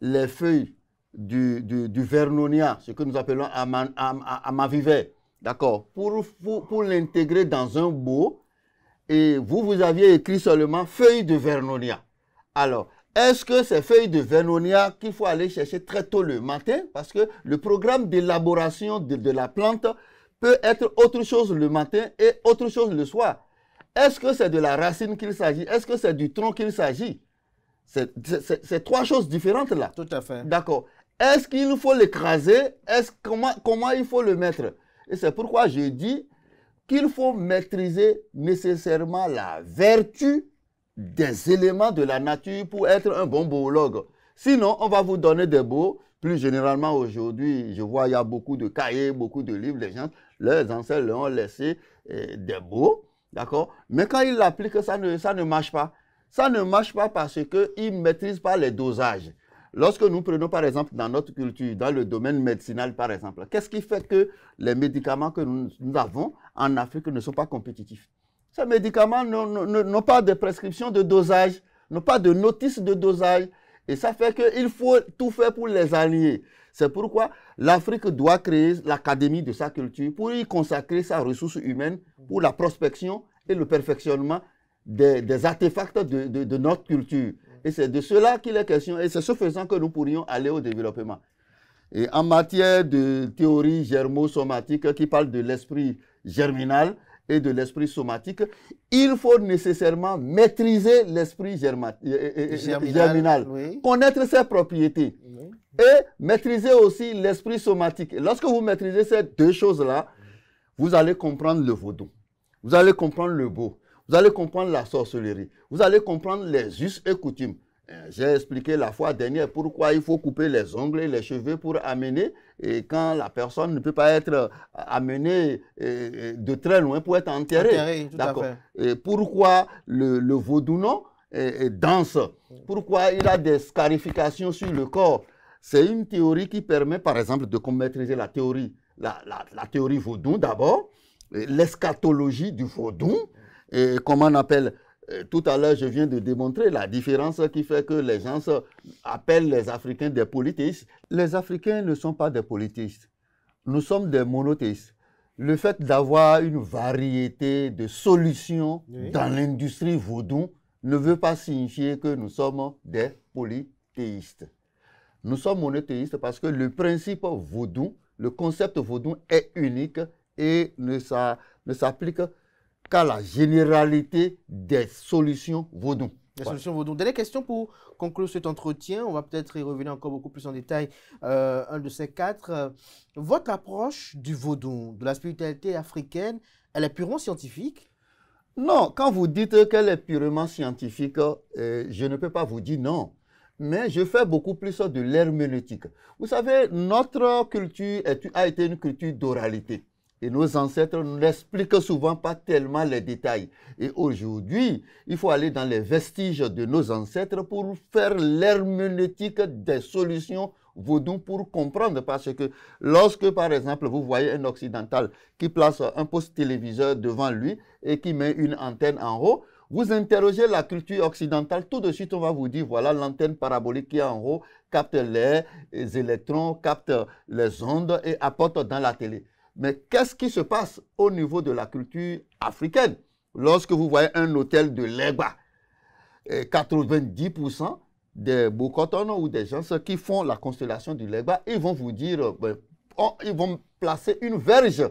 les feuilles du vernonia, ce que nous appelons amavivae, d'accord, pour l'intégrer dans un beau, et vous aviez écrit seulement feuilles de vernonia. Alors, est-ce que ces feuilles de vernonia qu'il faut aller chercher très tôt le matin, parce que le programme d'élaboration de la plante peut être autre chose le matin et autre chose le soir. Est-ce que c'est de la racine qu'il s'agit? Est-ce que c'est du tronc qu'il s'agit? C'est trois choses différentes là. Tout à fait. D'accord. Est-ce qu'il faut l'écraser? Comment il faut le mettre? Et c'est pourquoi je dis qu'il faut maîtriser nécessairement la vertu des éléments de la nature pour être un bon boologue. Sinon, on va vous donner des beaux. Plus généralement aujourd'hui, je vois il y a beaucoup de cahiers, beaucoup de livres. Les gens, leurs ancêtres leur ont laissé des beaux. D'accord? Mais quand ils l'appliquent, ça ne marche pas. Ça ne marche pas parce qu'ils ne maîtrisent pas les dosages. Lorsque nous prenons par exemple dans notre culture, dans le domaine médicinal par exemple, qu'est-ce qui fait que les médicaments que nous avons en Afrique ne sont pas compétitifs? Ces médicaments n'ont pas de prescription de dosage, n'ont pas de notice de dosage. Et ça fait qu'il faut tout faire pour les allier. C'est pourquoi l'Afrique doit créer l'académie de sa culture pour y consacrer sa ressource humaine pour la prospection et le perfectionnement des artefacts de notre culture. Et c'est de cela qu'il est question. Et c'est ce faisant que nous pourrions aller au développement. Et en matière de théorie germosomatique qui parle de l'esprit germinal et de l'esprit somatique, il faut nécessairement maîtriser l'esprit germinal, oui. Connaître ses propriétés, oui. Et maîtriser aussi l'esprit somatique. Et lorsque vous maîtrisez ces deux choses-là, vous allez comprendre le vaudou, vous allez comprendre le beau, vous allez comprendre la sorcellerie, vous allez comprendre les us et coutumes. J'ai expliqué la fois dernière pourquoi il faut couper les ongles et les cheveux pour amener, et quand la personne ne peut pas être amenée de très loin pour être enterrée. Tout à fait. Et pourquoi le vaudou non? dense? Pourquoi il a des scarifications sur le corps? C'est une théorie qui permet, par exemple, de maîtriser la théorie vaudou d'abord, l'eschatologie du vaudou, et comment on appelle, tout à l'heure je viens de démontrer la différence qui fait que les gens appellent les Africains des polythéistes. Les Africains ne sont pas des polythéistes, nous sommes des monothéistes. Le fait d'avoir une variété de solutions dans l'industrie vaudou ne veut pas signifier que nous sommes des polythéistes. Nous sommes monothéistes parce que le principe vaudou, le concept vaudou est unique et ne s'applique qu'à la généralité des solutions vaudou. Les solutions vaudou. Dernière question pour conclure cet entretien. On va peut-être y revenir encore beaucoup plus en détail. Un de ces quatre. Votre approche du vaudou, de la spiritualité africaine, elle est purement scientifique? Non, quand vous dites qu'elle est purement scientifique, je ne peux pas vous dire non. Mais je fais beaucoup plus de l'herméneutique. Vous savez, notre culture a été une culture d'oralité. Et nos ancêtres n'expliquent souvent pas tellement les détails. Et aujourd'hui, il faut aller dans les vestiges de nos ancêtres pour faire l'herméneutique des solutions vaudou pour comprendre. Parce que lorsque, par exemple, vous voyez un occidental qui place un poste téléviseur devant lui et qui met une antenne en haut, vous interrogez la culture occidentale, tout de suite on va vous dire, voilà l'antenne parabolique qui est en haut, capte les électrons, capte les ondes et apporte dans la télé. Mais qu'est-ce qui se passe au niveau de la culture africaine? Lorsque vous voyez un hôtel de Legba, 90% des Bokotono ou des gens qui font la constellation du Legba, ils vont vous dire, ils vont placer une verge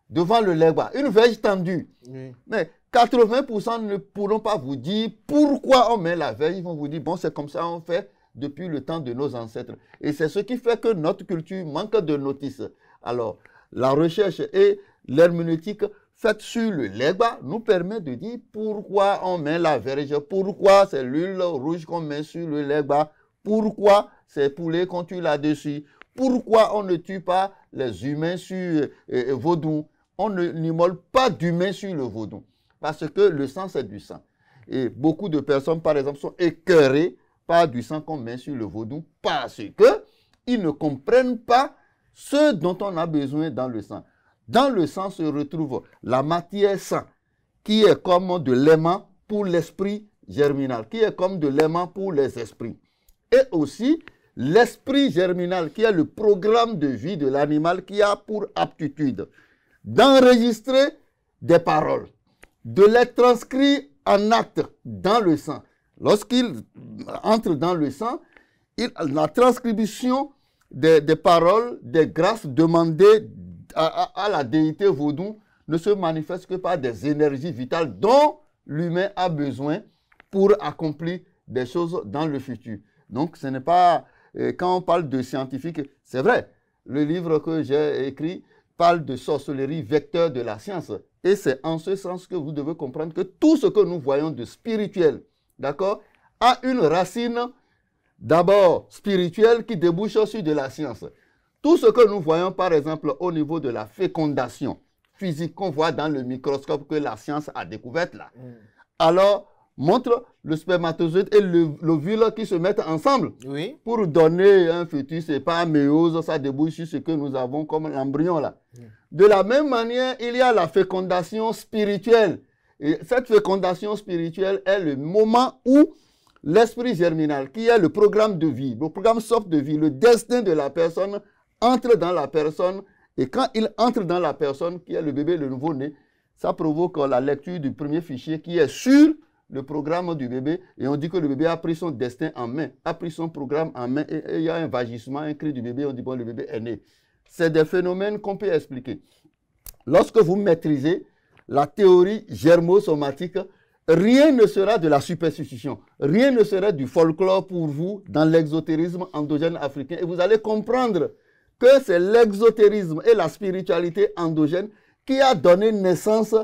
devant le Legba, une verge tendue. Oui. Mais 80% ne pourront pas vous dire pourquoi on met la verge. Ils vont vous dire, bon, c'est comme ça on fait depuis le temps de nos ancêtres. Et c'est ce qui fait que notre culture manque de notice. Alors, la recherche et l'herméneutique faite sur le Legba nous permet de dire pourquoi on met la verge, pourquoi c'est l'huile rouge qu'on met sur le Legba, pourquoi c'est poulet qu'on tue là-dessus, pourquoi on ne tue pas les humains sur vaudou. On n'immole pas d'humains sur le vaudou. Parce que le sang, c'est du sang. Et beaucoup de personnes, par exemple, sont écœurées par du sang qu'on met sur le vaudou parce qu'ils ne comprennent pas ce dont on a besoin dans le sang. Dans le sang se retrouve la matière sang, qui est comme de l'aimant pour l'esprit germinal, qui est comme de l'aimant pour les esprits. Et aussi l'esprit germinal, qui est le programme de vie de l'animal qui a pour aptitude d'enregistrer des paroles, de les transcrire en actes dans le sang. Lorsqu'il entre dans le sang, la transcription des paroles, des grâces demandées à la déité vaudou ne se manifeste que par des énergies vitales dont l'humain a besoin pour accomplir des choses dans le futur. Donc ce n'est pas, quand on parle de scientifique, c'est vrai, le livre que j'ai écrit parle de sorcellerie vecteur de la science. Et c'est en ce sens que vous devez comprendre que tout ce que nous voyons de spirituel, d'accord, a une racine d'abord spirituelle qui débouche sur de la science. Tout ce que nous voyons, par exemple, au niveau de la fécondation physique qu'on voit dans le microscope que la science a découverte là, alors montre le spermatozoïde et l'ovule qui se mettent ensemble pour donner un fœtus et pas méiose, ça débouche sur ce que nous avons comme l'embryon là. De la même manière, il y a la fécondation spirituelle. Et cette fécondation spirituelle est le moment où l'esprit germinal, qui est le programme de vie, le programme soft de vie, le destin de la personne, entre dans la personne. Et quand il entre dans la personne, qui est le bébé, le nouveau-né, ça provoque la lecture du premier fichier qui est sur le programme du bébé. Et on dit que le bébé a pris son destin en main, a pris son programme en main. Et il y a un vagissement, un cri du bébé, on dit bon, le bébé est né. C'est des phénomènes qu'on peut expliquer. Lorsque vous maîtrisez la théorie germosomatique, rien ne sera de la superstition, rien ne sera du folklore pour vous dans l'exotérisme endogène africain. Et vous allez comprendre que c'est l'exotérisme et la spiritualité endogène qui a donné naissance,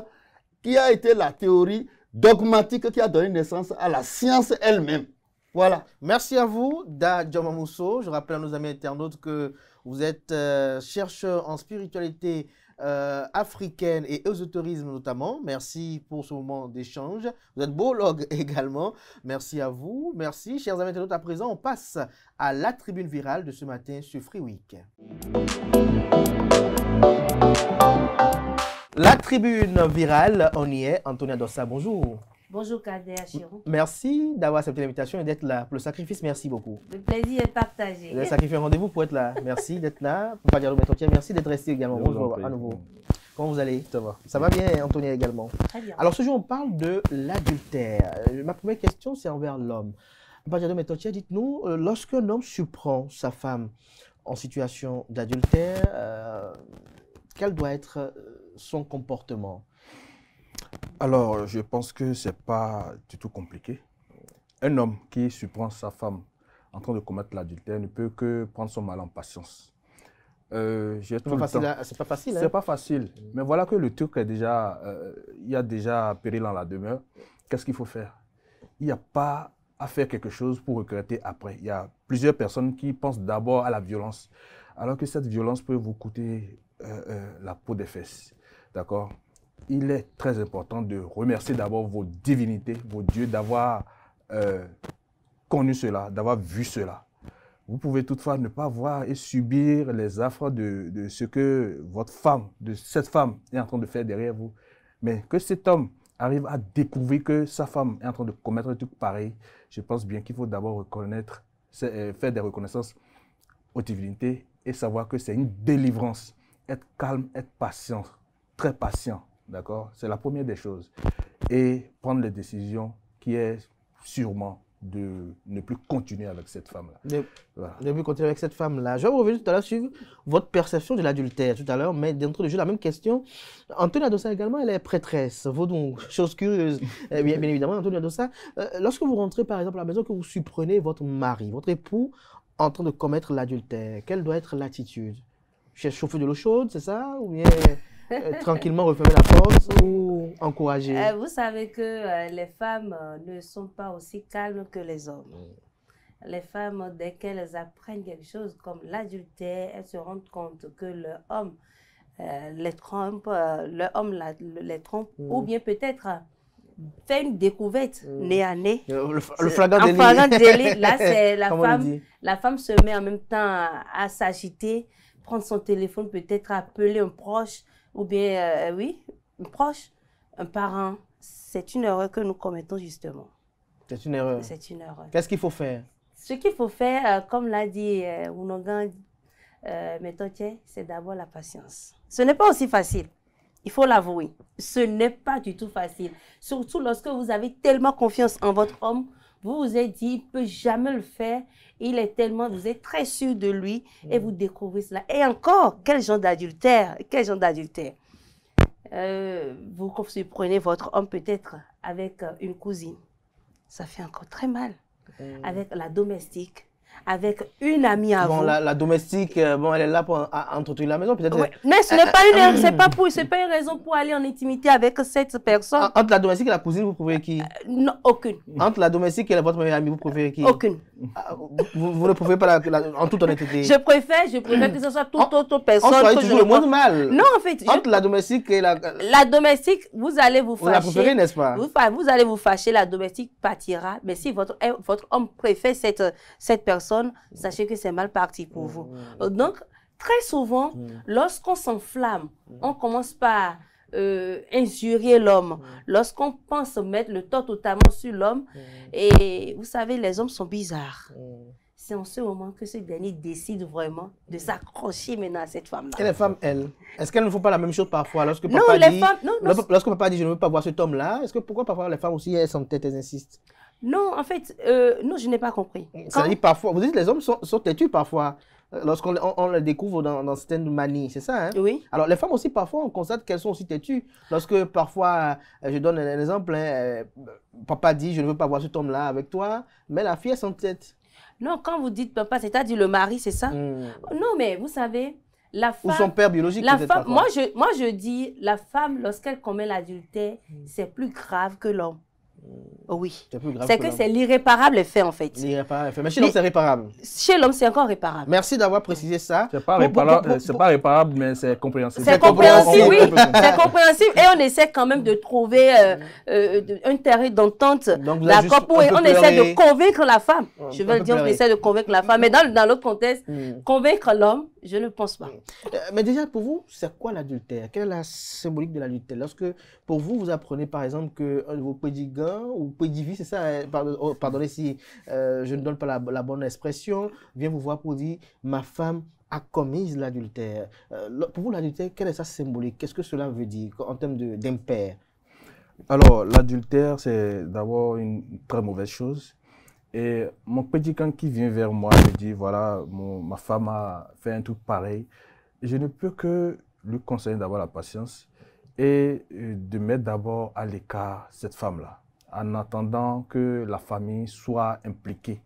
qui a été la théorie dogmatique qui a donné naissance à la science elle-même. Voilà. Merci à vous, Da Djamamousso. Je rappelle à nos amis internautes que vous êtes chercheur en spiritualité africaine et ésotérisme notamment. Merci pour ce moment d'échange. Vous êtes biologue également. Merci à vous. Merci, chers amis internautes. À présent, on passe à la tribune virale de ce matin sur Free Week. La tribune virale, on y est. Antonia Dossa, bonjour. Bonjour Kader Achirou. Merci d'avoir accepté l'invitation et d'être là pour le sacrifice. Merci beaucoup. Le plaisir est partagé. Vous avez sacrifié un rendez-vous pour être là. Merci d'être là. Papa Diallo Métotier, merci d'être resté également. Bonjour à nouveau. Comment vous allez? Ça va. Ça va bien, Antonia également. Très bien. Alors ce jour, on parle de l'adultère. Ma première question, c'est envers l'homme. Papa Diallo Métotier, dites-nous, lorsqu'un homme surprend sa femme en situation d'adultère, quel doit être son comportement? Alors, je pense que ce n'est pas du tout compliqué. Un homme qui surprend sa femme en train de commettre l'adultère ne peut que prendre son mal en patience. C'est pas facile. C'est pas facile. Mais voilà que le truc est déjà, il y a déjà péril en la demeure. Qu'est-ce qu'il faut faire? Il n'y a pas à faire quelque chose pour regretter après. Il y a plusieurs personnes qui pensent d'abord à la violence, alors que cette violence peut vous coûter la peau des fesses. D'accord? Il est très important de remercier d'abord vos divinités, vos dieux, d'avoir connu cela, d'avoir vu cela. Vous pouvez toutefois ne pas voir et subir les affres de ce que votre femme, de cette femme est en train de faire derrière vous. Mais que cet homme arrive à découvrir que sa femme est en train de commettre un truc pareil, je pense bien qu'il faut d'abord reconnaître, faire des reconnaissances aux divinités et savoir que c'est une délivrance. Être calme, être patient, très patient. D'accord? C'est la première des choses. Et prendre les décisions qui est sûrement de ne plus continuer avec cette femme-là. Voilà. Ne plus continuer avec cette femme-là. Je vais revenir tout à l'heure sur votre perception de l'adultère tout à l'heure, mais d'entrée de jeu, la même question. Antonia Dossa également, elle est prêtresse. Vaudou, chose curieuse, bien évidemment, Antonia Dossa. Lorsque vous rentrez par exemple à la maison, que vous surprenez votre mari, votre époux, en train de commettre l'adultère, quelle doit être l'attitude? Chauffer de l'eau chaude, c'est ça? Ou bien tranquillement refermer la porte ou encourager? Vous savez que les femmes ne sont pas aussi calmes que les hommes. Les femmes, dès qu'elles apprennent quelque chose comme l'adultère, elles se rendent compte que l'homme les trompe, les trompe, ou bien peut-être fait une découverte nez à nez. Le flagrant délit. Là, c'est la femme se met en même temps à s'agiter, prendre son téléphone, peut-être appeler un proche, ou bien, oui, un proche, un parent. C'est une erreur que nous commettons justement. C'est une erreur. C'est une erreur. Qu'est-ce qu'il faut faire? Ce qu'il faut faire, comme l'a dit Ounogan Métotier, c'est d'abord la patience. Ce n'est pas aussi facile. Il faut l'avouer. Ce n'est pas du tout facile. Surtout lorsque vous avez tellement confiance en votre homme, vous vous êtes dit, il ne peut jamais le faire. Il est tellement, vous êtes très sûr de lui et vous découvrez cela. Et encore, quel genre d'adultère? Quel genre d'adultère? Vous surprenez votre homme peut-être avec une cousine. Ça fait encore très mal. Avec la domestique, avec une amie à vous. La domestique, elle est là pour entretenir la maison, peut-être. Ouais. Mais ce n'est pas c'est pas une raison pour aller en intimité avec cette personne. Entre la domestique et la cousine, vous préférez qui? Non, aucune. Entre la domestique et votre meilleure amie, vous préférez qui? Aucune. Vous ne préférez pas en toute honnêteté? Je préfère que ce soit toute autre personne. On choisit toujours le moins de mal. Non, en fait. Entre la domestique et la domestique, vous allez vous fâcher. Vous la préférez, n'est-ce pas? Vous allez vous fâcher, la domestique partira. Mais si votre homme préfère cette personne, sachez que c'est mal parti pour vous. Donc, très souvent, lorsqu'on s'enflamme, on commence par injurier l'homme. Lorsqu'on pense mettre le tort totalement sur l'homme, et vous savez, les hommes sont bizarres. C'est en ce moment que ce dernier décide vraiment de s'accrocher maintenant à cette femme-là. Et les femmes, elles, est-ce qu'elles ne font pas la même chose parfois? Lorsque papa dit, je ne veux pas voir cet homme-là, pourquoi parfois les femmes aussi, elles s'entêtent, elles insistent? Non, en fait, non, je n'ai pas compris. C'est-à-dire parfois, vous dites que les hommes sont têtus parfois, lorsqu'on les découvre dans certaines manies, c'est ça, hein? Oui. Alors les femmes aussi, parfois, on constate qu'elles sont aussi têtues. Lorsque parfois, je donne un exemple, papa dit, je ne veux pas voir cet homme-là avec toi, mais la fille, elle s'entête. Non, quand vous dites papa, c'est-à-dire le mari, c'est ça? Non, mais vous savez, la femme... Ou son père biologique, la femme, moi, je dis, la femme, lorsqu'elle commet l'adultère, c'est plus grave que l'homme. Oui. C'est plus grave C'est que l'homme. c'est l'irréparable fait, en fait. L'irréparable. Mais chez l'homme, c'est réparable. Chez l'homme, c'est encore réparable. Merci d'avoir précisé ça. C'est pas réparable, c'est pas réparable, mais c'est compréhensible. C'est compréhensible, oui. C'est compréhensible. Et on essaie quand même de trouver un terrain d'entente. Donc, vous avez juste D'accord. un peu On essaie pleuré. de convaincre la femme. Je Un veux peu dire, on pleuré. essaie de convaincre la femme. Mais dans l'autre contexte, convaincre l'homme, je ne pense pas. Mais déjà, pour vous, c'est quoi l'adultère? Quelle est la symbolique de l'adultère? Lorsque, pour vous, vous apprenez par exemple qu'un de vos pédigants ou pédivis, c'est ça, pardonnez si je ne donne pas la bonne expression, vient vous voir pour dire ma femme a commis l'adultère. Pour vous, l'adultère, quelle est sa symbolique? Qu'est-ce que cela veut dire en termes d'impair? Alors, l'adultère, c'est d'abord une très mauvaise chose. Et mon pédicant qui vient vers moi me dit, voilà, ma femme a fait un truc pareil. Je ne peux que lui conseiller d'avoir la patience et de mettre d'abord à l'écart cette femme-là, en attendant que la famille soit impliquée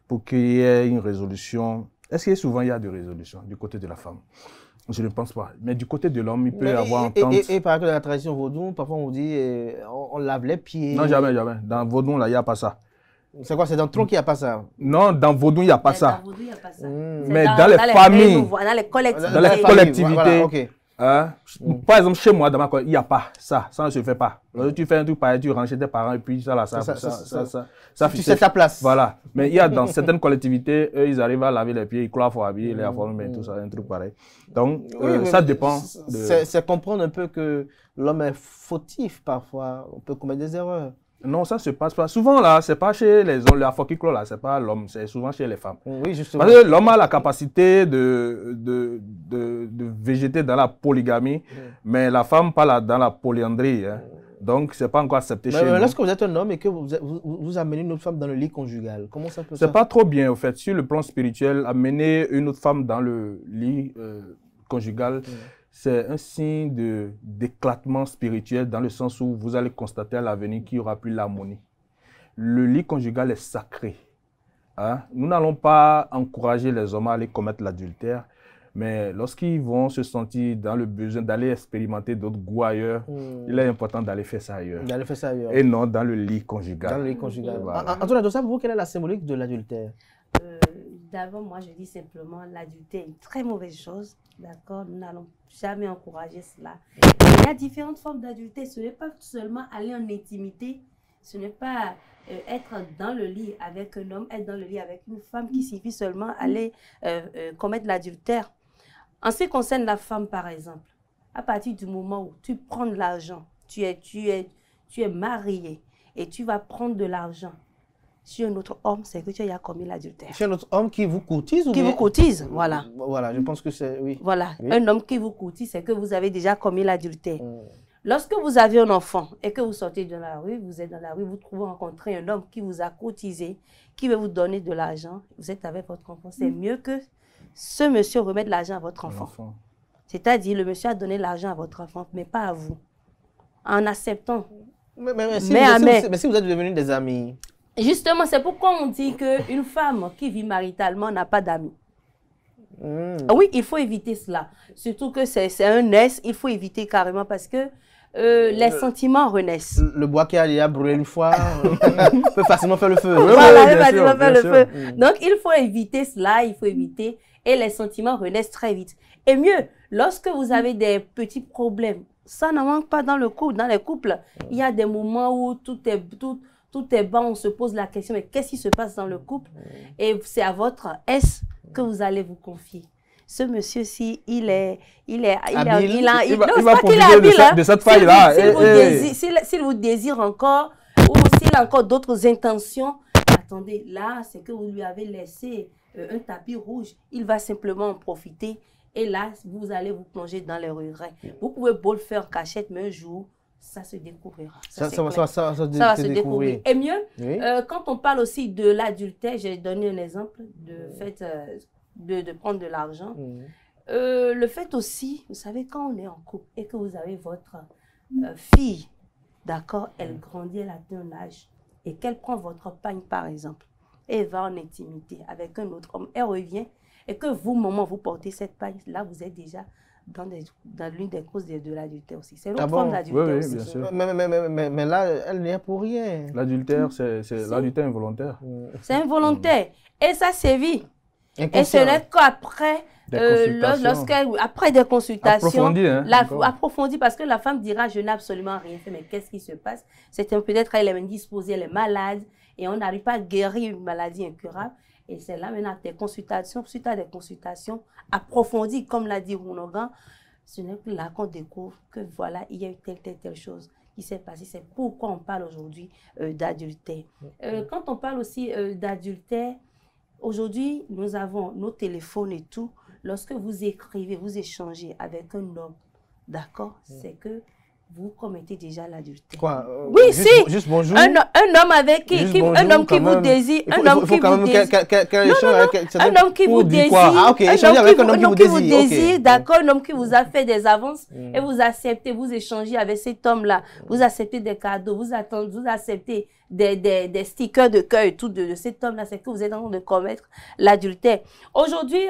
pour qu'il y ait une résolution. Est-ce que souvent il y a de résolution du côté de la femme? Je ne pense pas. Mais du côté de l'homme, il peut y avoir entente. Et par exemple, dans la tradition vaudou, parfois on dit on lave les pieds. Non, jamais, jamais. Dans Vaudou, là, il n'y a pas ça. C'est quoi? C'est dans le tronc qu'il n'y a pas ça? Non, dans Vaudou, il n'y a pas ça. Dans Vaudou, il n'y a pas ça. Mais dans les familles, dans les collectivités. dans les collectivités, voilà, ok. hein, par exemple, chez moi, dans ma il n'y a pas ça. Ça ne se fait pas. Lorsque tu fais un truc pareil, tu rentres chez tes parents et puis ça, là, Tu sais ta place. Voilà. Mais il y a dans certaines collectivités, eux, ils arrivent à laver les pieds, ils croient qu'il faut habiller les formes et tout ça, un truc pareil. Donc, Oui, ça dépend. C'est comprendre un peu que l'homme est fautif parfois. On peut commettre des erreurs. Non, ça ne se passe pas. Souvent, là, ce n'est pas chez les hommes, la folklore, là, ce n'est pas l'homme, c'est souvent chez les femmes. Oui, justement. Parce que l'homme a la capacité de végéter dans la polygamie, mais la femme pas dans la polyandrie. Hein. Donc, ce n'est pas encore accepté chez nous. Lorsque vous êtes un homme et que vous amenez une autre femme dans le lit conjugal, comment ça peut se C'est pas trop bien, au fait. Sur le plan spirituel, amener une autre femme dans le lit conjugal, c'est un signe d'éclatement spirituel dans le sens où vous allez constater à l'avenir qu'il n'y aura plus l'harmonie. Le lit conjugal est sacré. Hein? Nous n'allons pas encourager les hommes à aller commettre l'adultère, mais lorsqu'ils vont se sentir dans le besoin d'aller expérimenter d'autres goûts ailleurs, il est important d'aller faire ça ailleurs. D'aller faire ça ailleurs. Et non dans le lit conjugal. Dans le lit conjugal. Voilà. Antoine Adossa, pour vous, quelle est la symbolique de l'adultère? D'abord, moi, je dis simplement l'adultère est une très mauvaise chose. D'accord? Nous n'allons jamais encourager cela. Il y a différentes formes d'adultère. Ce n'est pas seulement aller en intimité. Ce n'est pas être dans le lit avec un homme, être dans le lit avec une femme qui suffit seulement aller commettre l'adultère. En ce qui concerne la femme, par exemple, à partir du moment où tu prends de l'argent, tu es marié et tu vas prendre de l'argent sur un autre homme, c'est que tu as commis l'adultère. Sur un autre homme qui vous courtise ou Qui bien... vous courtise, voilà. Voilà, je pense que c'est... Oui. Voilà, Oui. un homme qui vous courtise, c'est que vous avez déjà commis l'adultère. Lorsque vous avez un enfant et que vous sortez de la rue, vous êtes dans la rue, vous trouvez rencontrer un homme qui vous a courtisé, qui veut vous donner de l'argent, vous êtes avec votre enfant, c'est mieux que ce monsieur remette de l'argent à votre enfant. C'est-à-dire, le monsieur a donné l'argent à votre enfant, mais pas à vous. En acceptant. Mais si vous êtes devenus des amis... Justement, c'est pourquoi on dit qu'une femme qui vit maritalement n'a pas d'amis. Oui, il faut éviter cela. Surtout que c'est un S, il faut éviter carrément parce que les sentiments renaissent. Le bois qui a déjà brûlé une fois peut facilement faire le feu. Voilà, peut facilement faire le feu. Donc, il faut éviter cela, il faut éviter. Et les sentiments renaissent très vite. Et mieux, lorsque vous avez des petits problèmes, ça ne manque pas dans le couple. Dans les couples, il y a des moments où tout est bon, on se pose la question, mais qu'est-ce qui se passe dans le couple? Et c'est à votre S que vous allez vous confier. Ce monsieur-ci, il va profiter de cette faille-là. S'il vous désire encore, ou s'il a encore d'autres intentions, attendez, là, c'est que vous lui avez laissé un tapis rouge. Il va simplement en profiter. Et là, vous allez vous plonger dans les regrets. Vous pouvez beau le faire en cachette, mais un jour, ça se découvrira. Ça va se découvrir. Et mieux, oui. Quand on parle aussi de l'adultère, j'ai donné un exemple de fait de prendre de l'argent. Le fait aussi, vous savez, quand on est en couple et que vous avez votre fille, d'accord, elle grandit, elle atteint un âge, et qu'elle prend votre pagne, par exemple, et va en intimité avec un autre homme, elle revient, et que vous, maman, vous portez cette pagne, là, vous êtes déjà dans l'une des causes de l'adultère aussi. C'est une Ah autre forme bon? d'adultère Oui, aussi. bien sûr. Mais là, elle n'y est pour rien. L'adultère, c'est l'adultère involontaire. C'est involontaire. Et ça sévit. Et ce Inconscient. n'est qu'après, après des consultations, Approfondies, hein, encore. approfondies, parce que la femme dira, je n'ai absolument rien fait, mais qu'est-ce qui se passe? C'est peut-être elle est indisposée, elle est malade, et on n'arrive pas à guérir une maladie incurable. Et c'est là maintenant des consultations, suite à des consultations approfondies, comme l'a dit Rounogan, ce n'est que là qu'on découvre que voilà, il y a eu telle chose qui s'est passée. C'est pourquoi on parle aujourd'hui d'adultère. Quand on parle aussi d'adultère, aujourd'hui, nous avons nos téléphones et tout. Lorsque vous écrivez, vous échangez avec un homme, d'accord, c'est que vous commettez déjà l'adultère. Quoi? Oui, juste, si. Juste bonjour. Un homme avec qui, Juste un bonjour, homme qui quand vous même. désire, Il faut- un homme il faut qui quand vous même désire. qu'elle échange avec Un homme qui vous désire, quoi? Ah, ok, échanger avec un homme qui vous désire. Ok. d'accord, un homme qui vous a fait des avances et vous acceptez, vous échangez avec cet homme-là, vous acceptez des cadeaux, vous acceptez des stickers de cœur et tout de cet homme-là, c'est que vous êtes en train de commettre l'adultère. Aujourd'hui,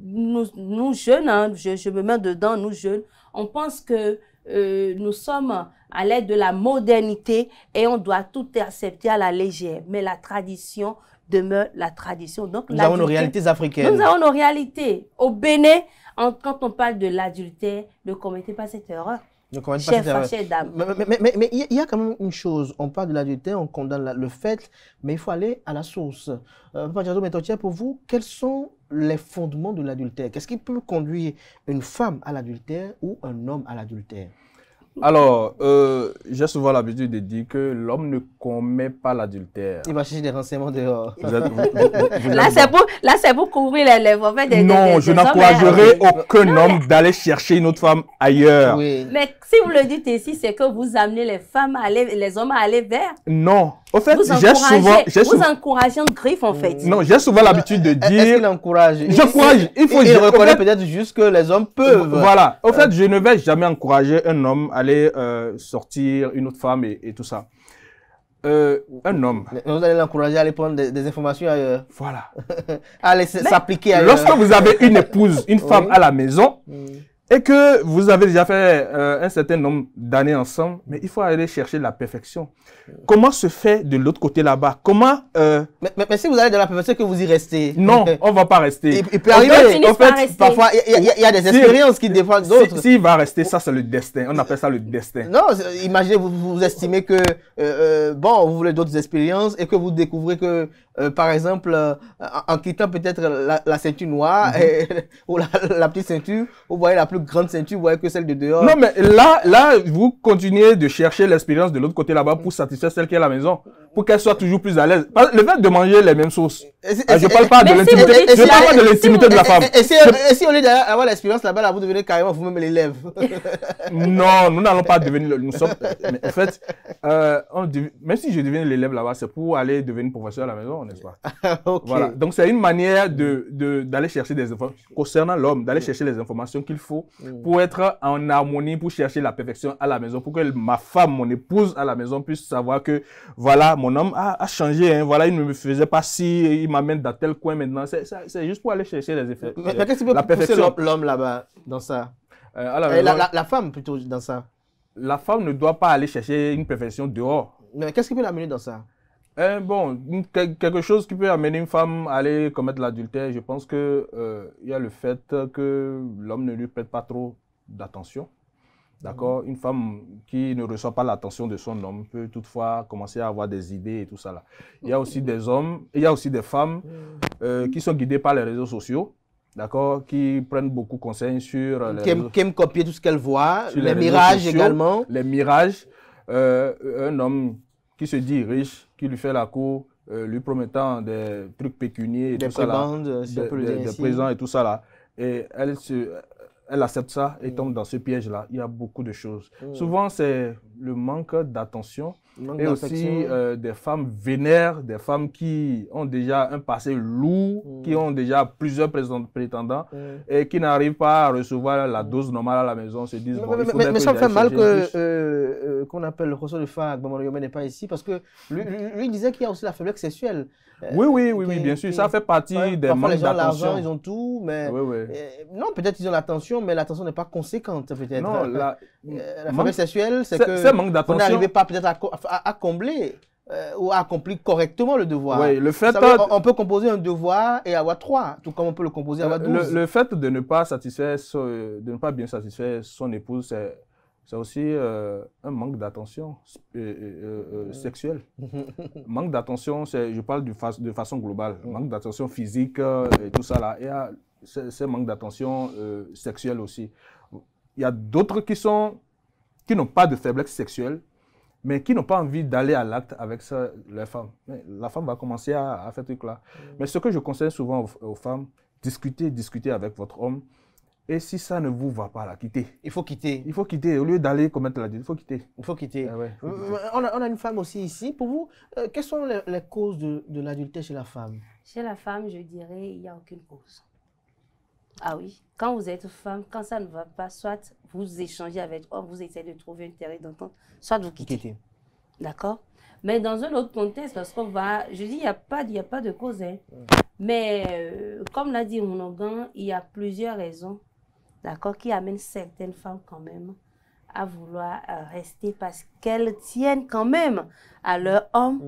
nous jeunes, hein, je me mets dedans, nous jeunes, on pense que nous sommes à l'aide de la modernité et on doit tout accepter à la légère. Mais la tradition demeure la tradition. Donc, Nous avons nos réalités africaines. Nous avons nos réalités. Au Bénin, quand on parle de l'adultère, ne commettez pas cette erreur. Ne commettez pas cette erreur. Chère dame. Mais il y a quand même une chose. On parle de l'adultère, on condamne le fait, mais il faut aller à la source. Papa Diado Mentortier, pour vous, quels sont les fondements de l'adultère? Qu'est-ce qui peut conduire une femme à l'adultère ou un homme à l'adultère? Alors, j'ai souvent l'habitude de dire que l'homme ne commet pas l'adultère. Il va chercher des renseignements dehors. Là, c'est pour couvrir les lèvres. Non, je n'encouragerai aucun homme d'aller chercher une autre femme ailleurs. Oui. Mais si vous le dites ici, c'est que vous amenez les femmes à aller, les hommes à aller vers. Non. Au fait, Vous encouragez en griffe, en fait. Non, j'ai souvent l'habitude de dire... Est-ce qu'il encourage? J'encourage. Il reconnaît peut-être juste que les hommes peuvent. Voilà. Au fait, je ne vais jamais encourager un homme à aller sortir une autre femme et tout ça. Un homme. Vous allez l'encourager à aller prendre des informations ailleurs. Voilà. À aller s'appliquer ailleurs. Lorsque vous avez une épouse, une femme à la maison, et que vous avez déjà fait un certain nombre d'années ensemble, mais il faut aller chercher la perfection. Comment se fait de l'autre côté là-bas? Comment... Mais si vous allez dans la perfection, que vous y restez. Non, on ne va pas rester. Il peut arriver. En fait, parfois, il y a des expériences qui défendent d'autres. S'il va rester, ça c'est le destin. On appelle ça le destin. Non, imaginez, vous estimez que, bon, vous voulez d'autres expériences et que vous découvrez que, par exemple, en quittant peut-être la ceinture noire ou la petite ceinture, vous voyez la plus grande ceinture, vous voyez que celle de dehors. Non, mais là, vous continuez de chercher l'expérience de l'autre côté là-bas pour satisfaire celle qui est à la maison, pour qu'elle soit toujours plus à l'aise. Le fait de manger les mêmes sauces, je parle pas de l'intimité, je parle pas de l'intimité de la femme. Et si au lieu d'avoir l'expérience là-bas, vous devenez carrément vous-même l'élève. Non, nous n'allons pas devenir, nous sommes, mais en fait, même si je deviens l'élève là-bas, c'est pour aller devenir professeur à la maison, n'est-ce pas? Okay. Voilà. Donc c'est une manière d'aller chercher des informations, concernant l'homme, d'aller chercher les informations qu'il faut pour être en harmonie, pour chercher la perfection à la maison, pour que ma femme, mon épouse à la maison puisse savoir que, voilà, mon homme a changé, hein, voilà, il ne me faisait pas si, il m'amène dans tel coin maintenant. C'est juste pour aller chercher les effets. Mais qu'est-ce qui peut pousser l'homme là-bas, dans ça? La femme plutôt dans ça. La femme ne doit pas aller chercher une perfection dehors. Mais qu'est-ce qui peut l'amener dans ça? Bon, quelque chose qui peut amener une femme à aller commettre l'adultère, je pense que il y a le fait que l'homme ne lui prête pas trop d'attention. D'accord? Une femme qui ne reçoit pas l'attention de son homme peut toutefois commencer à avoir des idées et tout ça là. Il y a aussi des hommes, il y a aussi des femmes qui sont guidées par les réseaux sociaux. D'accord, qui prennent beaucoup conseil sur qui aiment copier tout ce qu'elles voient, les mirages sociaux, également. Les mirages, un homme qui se dit riche, qui lui fait la cour, lui promettant des trucs pécuniers et des tout ça là, des présents et tout ça là. Et elle accepte ça et tombe dans ce piège là. Il y a beaucoup de choses. Souvent c'est le manque d'attention Et aussi des femmes vénères, des femmes qui ont déjà un passé lourd, qui ont déjà plusieurs prétendants et qui n'arrivent pas à recevoir la dose normale à la maison, se disent bon, mais ça me fait mal que qu'on appelle le professeur de fac, Bamaro Yomé n'est pas ici, parce que lui il disait qu'il y a aussi la faiblesse sexuelle. Oui, bien sûr, ça fait partie des manques d'attention. L'argent, ils ont tout, mais non, peut-être ils ont l'attention, mais l'attention n'est pas conséquente, peut-être. Non, la faiblesse sexuelle, c'est que vous n'arrivez pas peut-être à combler ou à accomplir correctement le devoir. Oui, le fait on peut composer un devoir et avoir 3, tout comme on peut le composer et avoir 12. Le fait de ne pas bien satisfaire son épouse, c'est aussi un manque d'attention sexuelle. Manque d'attention, je parle de façon globale. Manque d'attention physique et tout ça là. Et c'est manque d'attention sexuelle aussi. Il y a d'autres qui n'ont pas de faiblesse sexuelle, mais qui n'ont pas envie d'aller à l'acte avec leur femme. Mais la femme va commencer à faire ce truc-là. Mais ce que je conseille souvent aux femmes, discutez avec votre homme. Et si ça ne vous va pas, quittez. Il faut quitter. Il faut quitter. Au lieu d'aller commettre la dîme, il faut quitter. Il faut quitter. Ah ouais, faut quitter. On a une femme aussi ici. Pour vous, quelles sont les causes de l'adultère chez la femme? Chez la femme, je dirais, il n'y a aucune cause. Ah oui, quand vous êtes femme, quand ça ne va pas, soit vous échangez avec l'homme, vous essayez de trouver un terrain d'entente, soit vous quittez. D'accord? Mais dans un autre contexte, lorsqu'on va, je dis, il n'y a pas de cause. Hein. Mais comme l'a dit Monongan, il y a plusieurs raisons, d'accord, qui amènent certaines femmes quand même à vouloir rester parce qu'elles tiennent quand même à leur homme.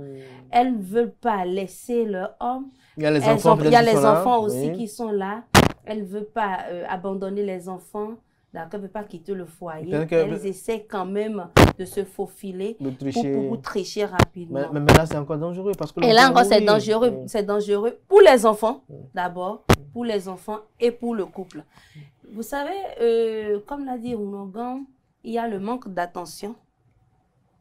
Elles ne veulent pas laisser leur homme. Il y a les enfants, aussi qui sont là. Elles ne veulent pas abandonner les enfants. D'accord, elles ne veulent pas quitter le foyer. Elles essaient quand même de se faufiler pour tricher rapidement. Mais là, c'est encore dangereux. Parce que et là encore, c'est dangereux. C'est dangereux pour les enfants, d'abord, pour les enfants et pour le couple. Vous savez, comme l'a dit Ounogan, il y a le manque d'attention.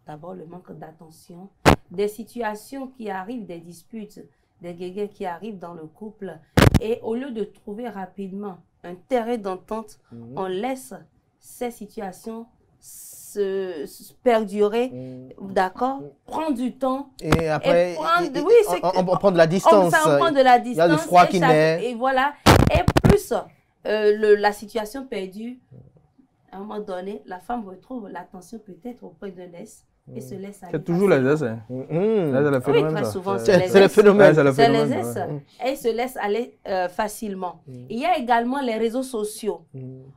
D'abord, le manque d'attention. Des situations qui arrivent, des disputes, des guéguerres qui arrivent dans le couple. Et au lieu de trouver rapidement un terrain d'entente, on laisse ces situations se perdurer, d'accord, prendre du temps. Et après, on prend de la distance. On prend de la distance. Il y a le froid qui naît. Et voilà. Et plus la situation perdue, à un moment donné, la femme retrouve l'attention peut-être auprès de l'Est et se laisse aller. C'est toujours les S. Hein. Oui, très souvent, c'est le phénomène. C'est les S. Elles se laissent aller facilement. Il y a également les réseaux sociaux.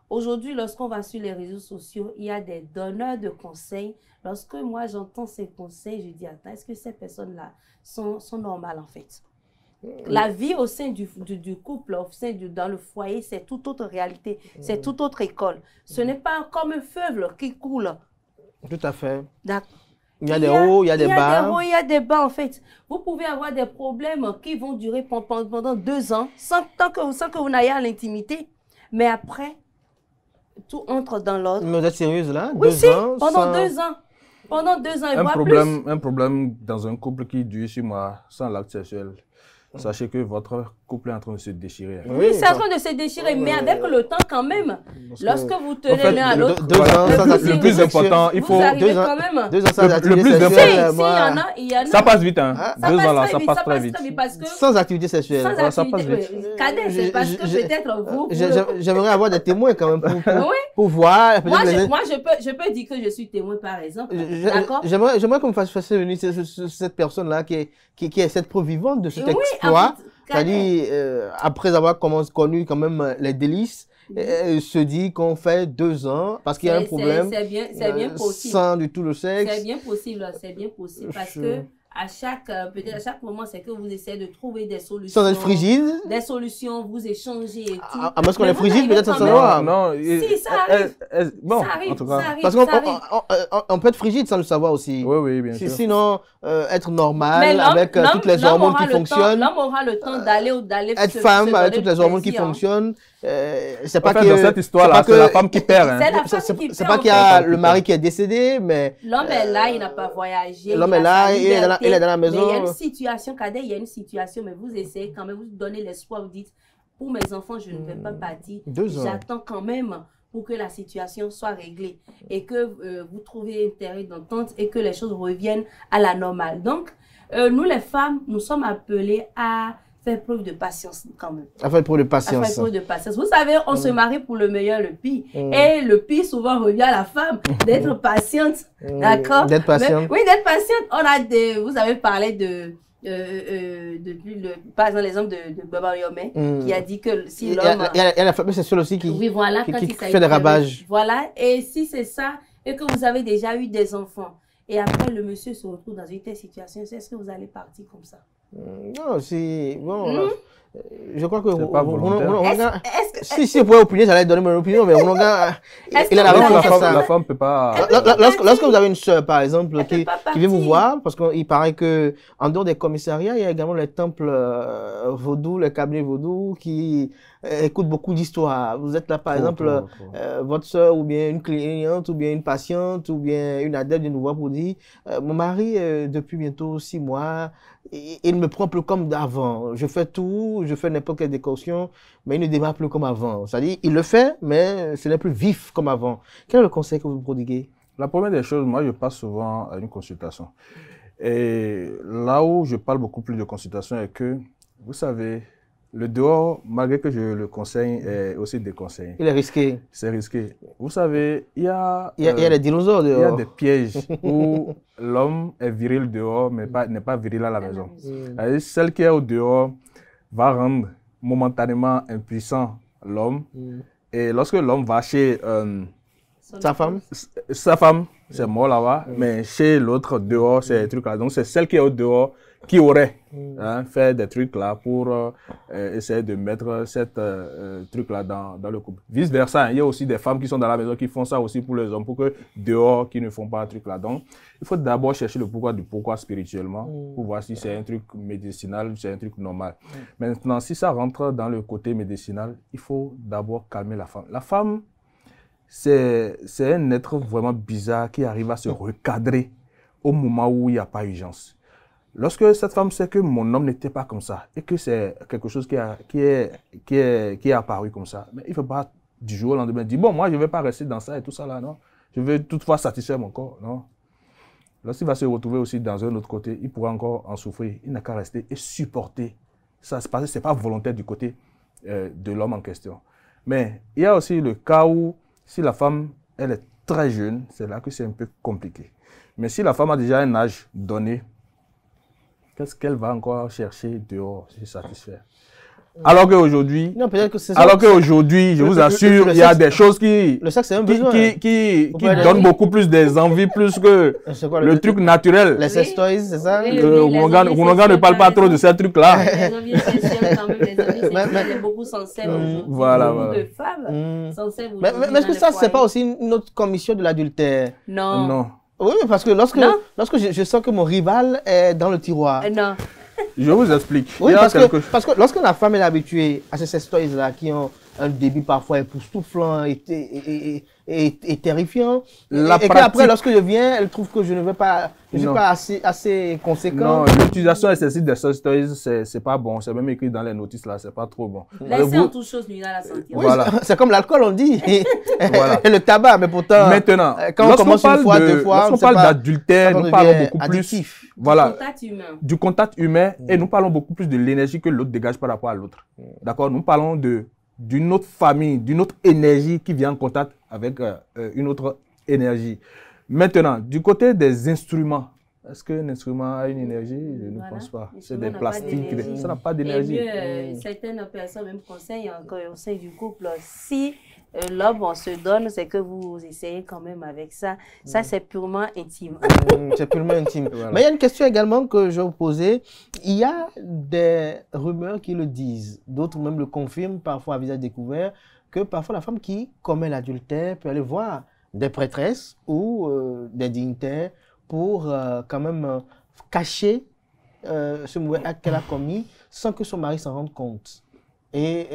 Aujourd'hui, lorsqu'on va sur les réseaux sociaux, il y a des donneurs de conseils. Lorsque moi, j'entends ces conseils, je dis, attends, est-ce que ces personnes-là sont normales en fait? La vie au sein du couple, dans le foyer, c'est toute autre réalité, c'est toute autre école. Ce n'est pas comme un fleuve qui coule. Tout à fait. Il y a des hauts, il y a des bas. Il y a des bas en fait. Vous pouvez avoir des problèmes qui vont durer pendant 2 ans, sans que vous n'ayez à l'intimité. Mais après, tout entre dans l'ordre. Mais vous êtes sérieuse là? Oui, pendant 2 ans. Pendant 2 ans et voire plus. Un problème dans un couple qui dure 6 mois sans l'acte sexuel. Sachez que votre couple est en train de se déchirer. Oui, c'est en train de se déchirer, mais avec le temps quand même. Lorsque vous tenez l'un à l'autre, le plus important, il faut 2 ans. 2 ans sans activité sexuelle. Ça passe vite, hein. 2 ans là, ça passe très vite. Sans activité sexuelle. Ça passe vite. Cadet, c'est parce que peut-être vous. J'aimerais avoir des témoins quand même pour voir. Moi, je peux dire que je suis témoin par exemple. D'accord. J'aimerais qu'on me fasse venir cette personne-là qui est cette preuve vivante de cet exploit. C'est-à-dire, après avoir connu quand même les délices, se dit qu'on fait 2 ans parce qu'il y a un problème. C'est bien possible. Sans du tout le sexe. C'est bien possible parce que peut-être à chaque moment, c'est que vous essayez de trouver des solutions. Sans être frigide. Des solutions, vous échangez et tout. À moins qu'on est frigide, peut-être sans savoir. Non, si, ça arrive. Bon, ça arrive, en tout cas. Parce qu'on peut être frigide sans le savoir aussi. Oui, bien sûr. Sinon, être normal avec toutes les hormones qui fonctionnent. L'homme aura le temps d'aller être femme avec toutes les hormones qui fonctionnent. C'est pas que dans cette histoire-là, c'est la femme qui perd. C'est pas qu'il y a le mari qui est décédé, mais l'homme est là, il n'a pas voyagé. L'homme est là, il est dans la maison. Mais il y a une situation, Cadet, il y a une situation, mais vous essayez quand même, vous donnez l'espoir, vous dites, pour mes enfants, je ne vais pas partir. 2 ans. J'attends quand même pour que la situation soit réglée et que vous trouviez un terrain d'entente et que les choses reviennent à la normale. Donc, nous les femmes, nous sommes appelées à faire preuve de patience quand même. À faire preuve de patience. À faire preuve de patience. Vous savez, on se marie pour le meilleur, le pire. Et le pire souvent revient à la femme d'être patiente. D'accord? D'être patiente. Oui, d'être patiente. On a vous avez parlé par exemple, l'exemple de Baba Yomé, qui a dit que si l'homme... Il y a la femme, c'est celle aussi qui, oui, voilà, qui fait des ravages. Voilà, et si c'est ça, et que vous avez déjà eu des enfants, et après le monsieur se retrouve dans une telle situation, est-ce que vous allez partir comme ça? Non, c'est... Bon, je crois que... C'est pas volontaire. Si vous pouvez opiner, j'allais donner mon opinion, mais il a la raison de faire ça. La femme ne peut pas... Lorsque vous avez une soeur, par exemple, qui vient vous voir, parce qu'il paraît qu'en dehors des commissariats, il y a également les temples vaudous, les cabinets vaudous qui écoutent beaucoup d'histoires. Vous êtes là, par exemple, votre soeur ou bien une cliente ou bien une patiente ou bien une adepte vient nous voir pour dire mon mari, depuis bientôt 6 mois, il me prend plus comme d'avant. Je fais tout, je fais n'importe quelle décoction, mais il ne démarre plus comme avant. C'est-à-dire, il le fait, mais ce n'est plus vif comme avant. Quel est le conseil que vous prodiguez? La première des choses, moi, je passe souvent à une consultation. Et là où je parle beaucoup plus de consultation est que, vous savez, le dehors, malgré que je le conseille, est aussi déconseillé. Il est risqué. C'est risqué. Vous savez, il y a des dinosaures dehors. Il y a des pièges où l'homme est viril dehors, mais n'est pas viril à la maison. Celle qui est au dehors va rendre momentanément impuissant l'homme. Et lorsque l'homme va chez sa femme, c'est mort là-bas, mais chez l'autre dehors, c'est des trucs là. Donc c'est celle qui est au dehors qui aurait fait des trucs là pour essayer de mettre cette truc là dans le couple. Vice versa, il y a aussi des femmes qui sont dans la maison qui font ça aussi pour les hommes, pour que dehors qui ne font pas un truc là. Donc il faut d'abord chercher le pourquoi du pourquoi spirituellement pour voir si c'est un truc médicinal ou c'est un truc normal. Maintenant, si ça rentre dans le côté médicinal, il faut d'abord calmer la femme. La femme, c'est un être vraiment bizarre qui arrive à se recadrer au moment où il n'y a pas urgence. Lorsque cette femme sait que mon homme n'était pas comme ça et que c'est quelque chose qui est apparu comme ça, mais il ne faut pas du jour au lendemain dire bon, moi je ne vais pas rester dans ça et tout ça là, non. Je vais toutefois satisfaire mon corps, non. Lorsqu'il va se retrouver aussi dans un autre côté, il pourra encore en souffrir. Il n'a qu'à rester et supporter. Ça, ce n'est pas volontaire du côté de l'homme en question. Mais il y a aussi le cas où si la femme, elle est très jeune, c'est là que c'est un peu compliqué. Mais si la femme a déjà un âge donné, qu'est-ce qu'elle va encore chercher dehors, se satisfaire? Alors qu'aujourd'hui, je vous assure, il y a des choses qui donnent beaucoup plus des envies, plus que le truc naturel. Les sex toys, c'est ça? Rounoga ne parle pas trop de ces trucs-là. Les envies sexuelles, quand même, les envies sexuelles, beaucoup sensibles aujourd'hui. Voilà. Beaucoup de femmes sensibles. Mais est-ce que ça, c'est pas aussi une autre commission de l'adultère? Non. Oui, parce que lorsque je sens que mon rival est dans le tiroir. Non. Je vous explique. Oui, parce que lorsque la femme est habituée à ces sex toys-là qui ont un débit parfois époustouflant et terrifiant, et qu'après, lorsque je viens, elle trouve que je ne suis pas assez conséquent. Non, l'utilisation excessive des sex toys, c'est pas bon. C'est même écrit dans les notices là, c'est pas trop bon. Laissez en toute chose nuire à la santé. Oui, voilà. C'est comme l'alcool, on dit. Voilà. Et le tabac, mais pourtant, maintenant, quand on commence une fois, 2 fois, lorsqu'on parle d'adultère, nous parlons beaucoup addictif. Plus voilà, du contact humain et nous parlons beaucoup plus de l'énergie que l'autre dégage par rapport à l'autre. D'accord? Nous parlons d'une autre famille, d'une autre énergie qui vient en contact avec une autre énergie. Maintenant, du côté des instruments, est-ce qu'un instrument a une énergie? Je ne pense pas. C'est des plastiques, ça n'a pas d'énergie. Certaines personnes même conseillent encore au sein du couple, si l'homme on se donne, c'est que vous essayez quand même avec ça. Ça, c'est purement intime. C'est purement intime. Voilà. Mais il y a une question également que je vais vous poser. Il y a des rumeurs qui le disent, d'autres même le confirment, parfois à visage découvert, que parfois la femme qui commet l'adultère peut aller voir des prêtresses ou des dignitaires pour quand même cacher ce mauvais acte qu'elle a commis sans que son mari s'en rende compte. Et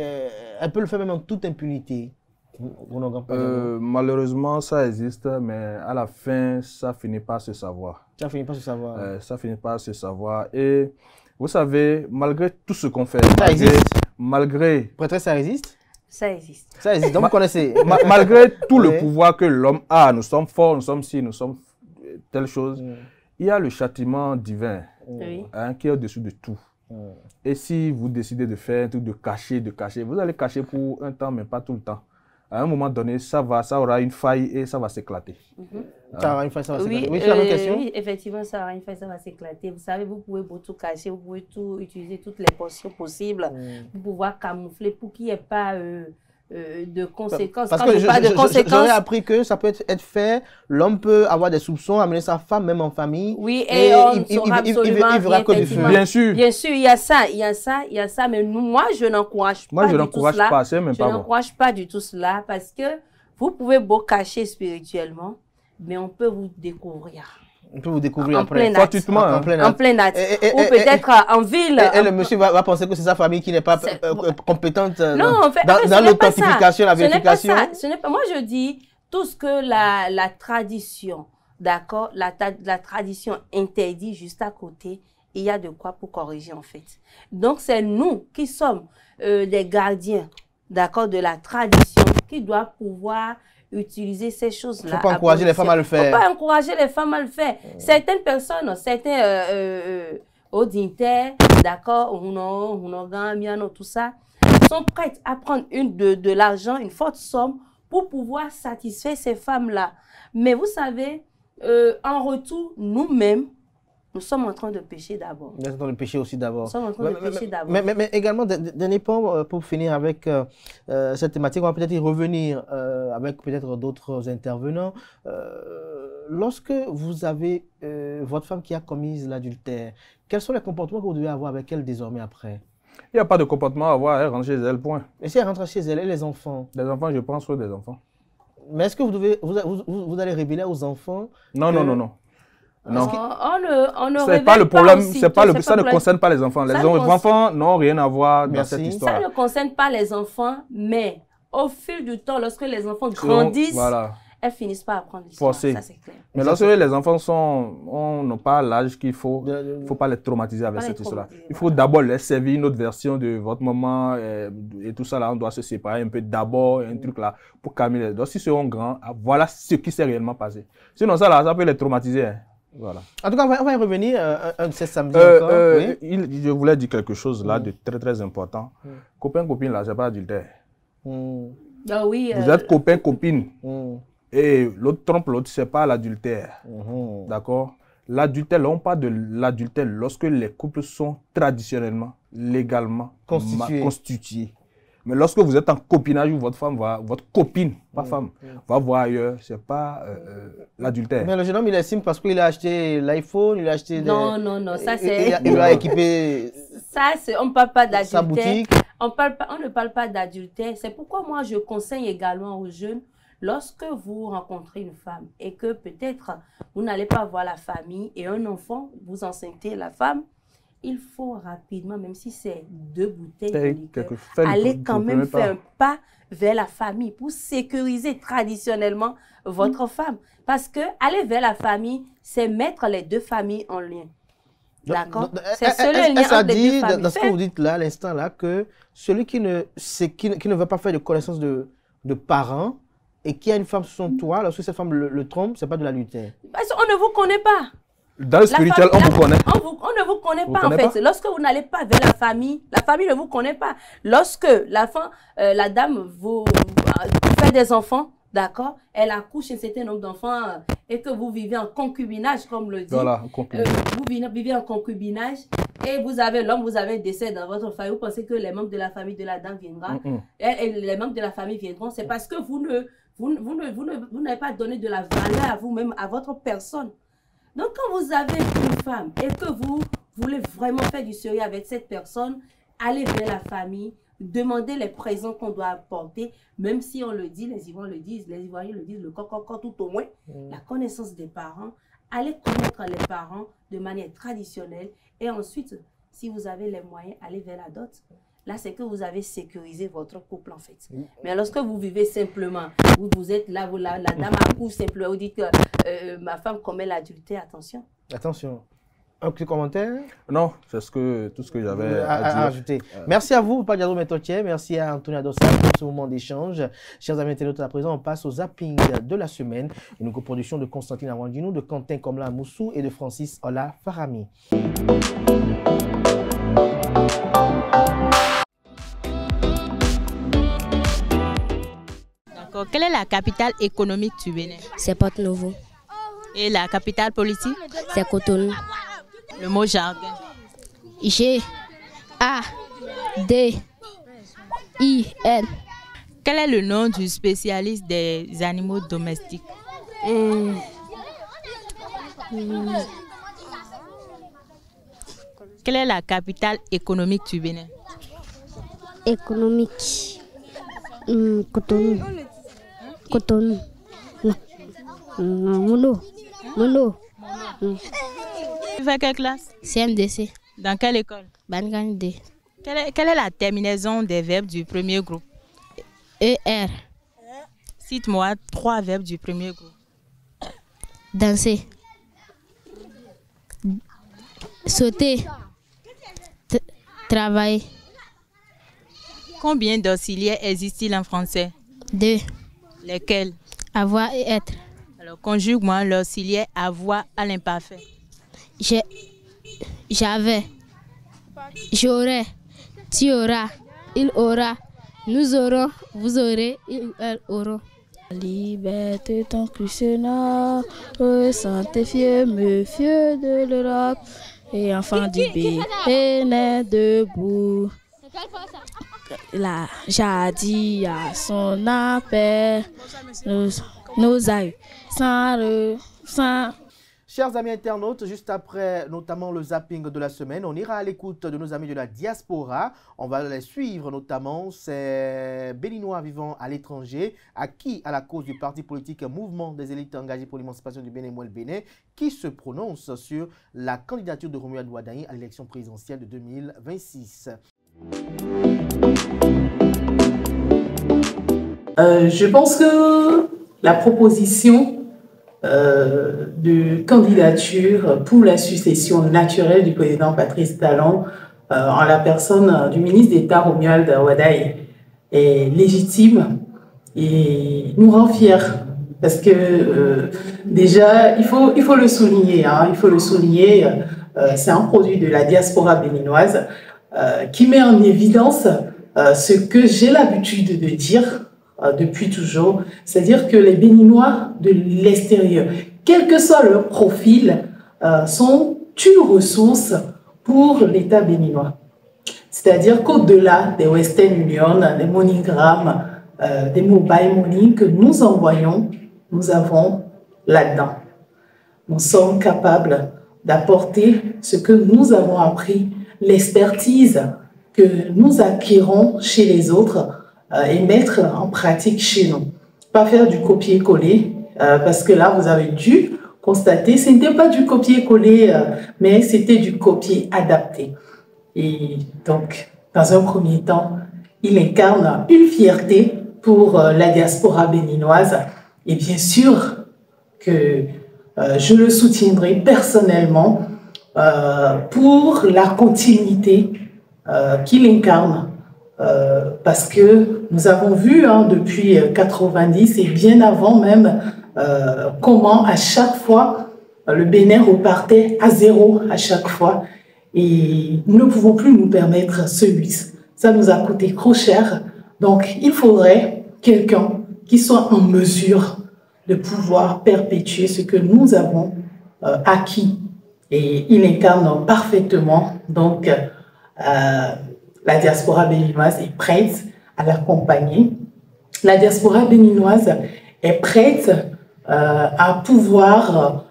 elle peut le faire même en toute impunité. Malheureusement, ça existe, mais à la fin, ça finit par se savoir. Ça finit par se savoir. Ça finit par se savoir. Et vous savez, malgré tout ce qu'on fait, ça existe. Malgré... Prêtresse, ça existe? Ça existe. Ça existe, donc vous connaissez. Malgré tout Oui. le pouvoir que l'homme a, nous sommes forts, nous sommes ci, nous sommes telle chose, il y a le châtiment divin Oui. qui est au-dessus de tout. Et si vous décidez de faire un truc de cacher, vous allez cacher pour un temps, mais pas tout le temps. À un moment donné, ça aura une faille et ça va s'éclater. Ça aura une fois, ça va Oui, s'éclater. Oui, tu as une question? oui, effectivement, ça aura une fois, ça va s'éclater. Vous savez, vous pouvez beau tout cacher, vous pouvez tout utiliser toutes les potions possibles pour pouvoir camoufler, pour qu'il n'y ait pas de conséquences. Parce Quand que je parle de j'aurais conséquences, appris que ça peut être fait, l'homme peut avoir des soupçons, amener sa femme même en famille. oui, et on il saura absolument verra rien, que du feu. effectivement. Bien sûr. Bien sûr, il y a ça, il y a ça, il y a ça, mais moi, je n'encourage Moi, pas je du tout n'encourage cela. pas, c'est même Je pas bon. n'encourage pas du tout cela parce que vous pouvez beau cacher spirituellement, mais on peut vous découvrir. On peut vous découvrir En après. plein acte. Fortuitement, En hein. plein En acte. plein acte. Et- Ou peut-être en ville. Et le monsieur va penser que c'est sa famille qui n'est pas C'est- compétente Non, en fait, dans ce n'est pas l'authentification, ça. la vérification. Ce n'est pas ça. Ce n'est pas. Moi, je dis tout ce que la tradition, d'accord, la tradition interdit juste à côté, il y a de quoi pour corriger en fait. Donc, c'est nous qui sommes les gardiens, d'accord, de la tradition, qui doivent pouvoir utiliser ces choses-là. Il ne faut pas encourager les femmes à le faire. Il ne faut pas encourager les femmes à le faire. Certaines personnes, certains auditeurs, d'accord, tout ça, sont prêtes à prendre de l'argent, une forte somme, pour pouvoir satisfaire ces femmes-là. Mais vous savez, en retour, nous-mêmes, nous sommes en train de pécher d'abord. Nous sommes dans le péché aussi d'abord. Nous sommes en train de pécher d'abord. Mais également, dernier point pour finir avec cette thématique, on va peut-être y revenir avec peut-être d'autres intervenants. Lorsque vous avez votre femme qui a commis l'adultère, quels sont les comportements que vous devez avoir avec elle désormais après? Il n'y a pas de comportement à avoir, elle rentre chez elle, point. Et si elle rentre chez elle et les enfants? Les enfants, je pense aux des enfants. Mais est-ce que vous allez révéler aux enfants? Non, non, non, non. Non. On ne C'est révèle pas le problème, aussi ça tout, ne concerne pas les enfants. Les Ça ne enfants n'ont rien à voir dans Merci. cette Ça histoire. ne concerne pas les enfants, mais au fil du temps, lorsque les enfants grandissent, Voilà. elles finissent par apprendre l'histoire. Forcé. Ça, c'est clair. Mais lorsque les enfants n'ont pas l'âge qu'il faut, il ne faut pas les traumatiser avec Pas les cette histoire. traumatiser, Il faut d'abord les servir une autre version de votre maman et tout ça là. On doit se séparer un peu d'abord, un truc là, pour calmer les. Donc, s'ils seront grands, voilà ce qui s'est réellement passé. Sinon, ça là, ça peut les traumatiser. Hein. Voilà. En tout cas, on va y revenir un de ces samedis encore. Oui. Je voulais dire quelque chose là de très très important. Copain, copine là, c'est pas adultère. Ah oui, Vous êtes copain, copine. Mm. Et l'autre trompe l'autre, c'est pas l'adultère. D'accord? L'adultère, là, on parle de l'adultère lorsque les couples sont traditionnellement, légalement constitués. Mais lorsque vous êtes en copinage où votre femme va, votre copine, pas femme, va voir ailleurs, c'est pas l'adultère. Mais le jeune homme, il estime parce qu'il a acheté l'iPhone, il a acheté non, ça c'est... il a équipé Ça, on ne parle pas sa d'adultère. boutique. On ne parle pas d'adultère. C'est pourquoi moi, je conseille également aux jeunes, lorsque vous rencontrez une femme et que peut-être vous n'allez pas voir la famille et un enfant, vous enceintez la femme, il faut rapidement, même si c'est 2 bouteilles de liqueur, aller quand même faire un pas vers la famille pour sécuriser traditionnellement votre femme. Parce que aller vers la famille, c'est mettre les 2 familles en lien. D'accord? C'est le lien entre les 2 familles. Dans ce que vous dites là, à l'instant là, que celui qui ne veut pas faire de connaissance de parents et qui a une femme sur son toit, lorsque cette femme le trompe, c'est pas de l'adultère. Parce qu'on ne vous connaît pas. Dans le spirituel, on vous connaît. On ne vous connaît pas, en fait. Lorsque vous n'allez pas vers la famille ne vous connaît pas. Lorsque la dame vous fait des enfants, d'accord, elle accouche un certain nombre d'enfants et que vous vivez en concubinage, comme le dit. Voilà, vous vivez en concubinage et vous avez un décès dans votre famille. Vous pensez que les membres de la famille de la dame viendront et les membres de la famille viendront. C'est parce que vous n'avez pas donné de la valeur à vous-même, à votre personne. Donc, quand vous avez une femme et que vous voulez vraiment faire du sérieux avec cette personne, allez vers la famille, demandez les présents qu'on doit apporter, même si on le dit, les Ivoiriens le disent, le coq tout au moins, la connaissance des parents, allez connaître les parents de manière traditionnelle et ensuite, si vous avez les moyens, allez vers la dot. Là, c'est que vous avez sécurisé votre couple, en fait. Mais lorsque vous vivez simplement, vous êtes là, la dame accouche simplement, vous dites que ma femme commet l'adultère, attention. Attention. Un petit commentaire Non, c'est tout ce que j'avais à dire. Ajouter. Merci à vous, Padiado Metotier. Merci à Antonia Dossa pour ce moment d'échange. Chers amis internautes, à présent, on passe au zapping de la semaine. Une coproduction de Constantine Awandinou, de Quentin Komla Moussou et de Francis Ola Farami. D'accord. Quelle est la capitale économique du Bénin? C'est Porto-Novo. Et la capitale politique? C'est Cotonou. Le mot jargon. G-A-D-I-N. Quel est le nom du spécialiste des animaux domestiques? Quelle est la capitale économique du Bénin? Économique. Cotonou. Cotonou. Mono. Tu fais quelle classe? CMDC. Dans quelle école? Bangande. Quelle est la terminaison des verbes du premier groupe? ER. Cite-moi 3 verbes du premier groupe. Danser. Sauter. Travailler. Combien d'auxiliaires existent-ils en français? 2. Lesquels? Avoir et être. Alors, conjugue-moi l'auxiliaire avoir à l'imparfait. J'avais. J'aurais. Tu auras. Il aura. Nous aurons. Vous aurez. Ils auront. Liberté tant plus Sénat, sanctifié, monsieur de l'Europe, et enfant du Bénin debout. Là, jadis à son appel, nos aïeux, sans Chers amis internautes, juste après notamment le zapping de la semaine, on ira à l'écoute de nos amis de la diaspora. On va les suivre notamment, ces Béninois vivant à l'étranger, acquis à la cause du parti politique Mouvement des élites engagées pour l'émancipation du Bénin et Bénin, qui se prononce sur la candidature de Romuald Ouadaï à l'élection présidentielle de 2026. Je pense que la proposition de candidature pour la succession naturelle du président Patrice Talon en la personne du ministre d'État Romuald Ouadaï est légitime et nous rend fiers parce que déjà il faut le souligner, c'est un produit de la diaspora béninoise qui met en évidence ce que j'ai l'habitude de dire depuis toujours, c'est-à-dire que les Béninois de l'extérieur, quel que soit leur profil, sont une ressource pour l'État béninois. C'est-à-dire qu'au-delà des Western Union, des MoneyGram, des mobile money que nous envoyons, nous avons là-dedans. Nous sommes capables d'apporter ce que nous avons appris, l'expertise que nous acquérons chez les autres, et mettre en pratique chez nous. Pas faire du copier-coller, parce que là, vous avez dû constater, ce n'était pas du copier-coller, mais c'était du copier-adapté. Et donc, dans un premier temps, il incarne une fierté pour la diaspora béninoise. Et bien sûr que je le soutiendrai personnellement pour la continuité qu'il incarne. Parce que nous avons vu depuis 90 et bien avant même comment à chaque fois le Bénin repartait à zéro à chaque fois et nous ne pouvons plus nous permettre ce luxe. Ça nous a coûté trop cher, donc il faudrait quelqu'un qui soit en mesure de pouvoir perpétuer ce que nous avons acquis et il incarne parfaitement donc la diaspora béninoise est prête à l'accompagner. La diaspora béninoise est prête à pouvoir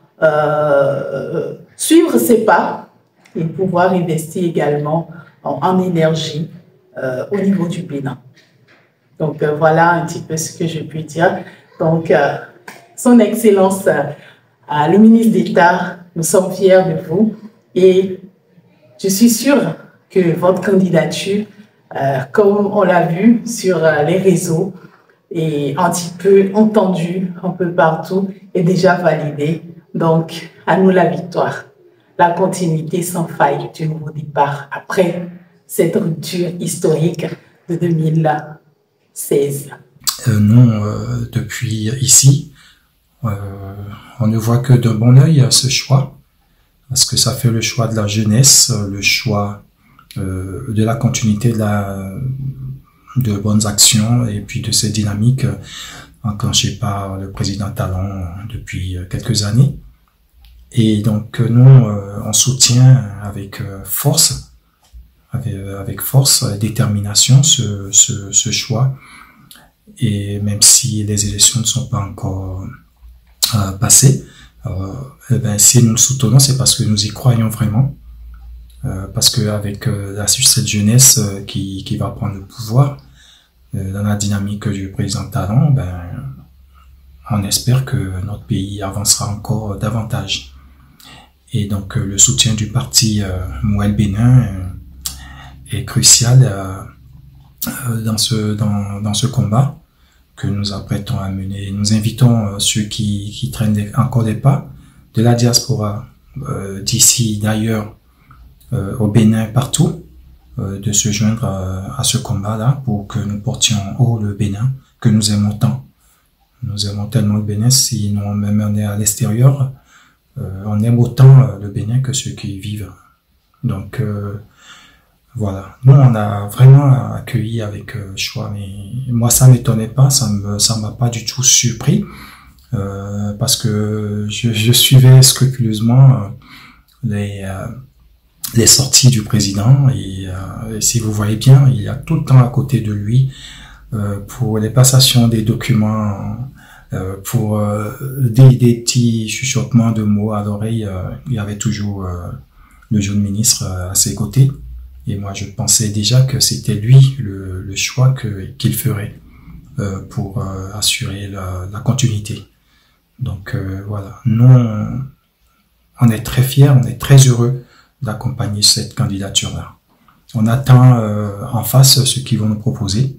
suivre ses pas et pouvoir investir également en énergie au niveau du Bénin. Donc voilà un petit peu ce que je puis dire. Donc Son Excellence, le ministre d'État, nous sommes fiers de vous et je suis sûre que votre candidature, comme on l'a vu sur les réseaux et un petit peu entendu un peu partout, est déjà validée. Donc, à nous la victoire. la continuité sans faille du nouveau départ après cette rupture historique de 2016? Non, depuis ici, on ne voit que d'un bon œil ce choix, parce que ça fait le choix de la jeunesse, le choix de la continuité de bonnes actions et puis de ces dynamiques enclenchées par le président Talon depuis quelques années. Et donc nous, on soutient avec force et détermination ce choix. Et même si les élections ne sont pas encore passées, si nous le soutenons, c'est parce que nous y croyons vraiment. Parce qu'avec cette jeunesse qui va prendre le pouvoir, dans la dynamique du président Talon, on espère que notre pays avancera encore davantage. Et donc le soutien du parti Mouel Bénin est crucial dans ce combat que nous apprêtons à mener. Nous invitons ceux qui traînent encore des pas de la diaspora, d'ici, d'ailleurs, au Bénin, partout, de se joindre à ce combat-là pour que nous portions haut le Bénin, que nous aimons tant. Nous aimons tellement le Bénin, si nous même on est à l'extérieur, on aime autant le Bénin que ceux qui y vivent. Donc, voilà. Nous, on a vraiment accueilli avec choix, mais moi, ça m'étonnait pas, ça m'a pas du tout surpris, parce que je suivais scrupuleusement les sorties du président et si vous voyez bien, il y a tout le temps à côté de lui pour les passations des documents, pour des petits chuchotements de mots à l'oreille, il y avait toujours le jeune ministre à ses côtés. Et moi, je pensais déjà que c'était lui le choix qu'il ferait pour assurer la continuité. Donc voilà, nous, on est très fiers, on est très heureux d'accompagner cette candidature-là. On attend en face ce qu'ils vont nous proposer,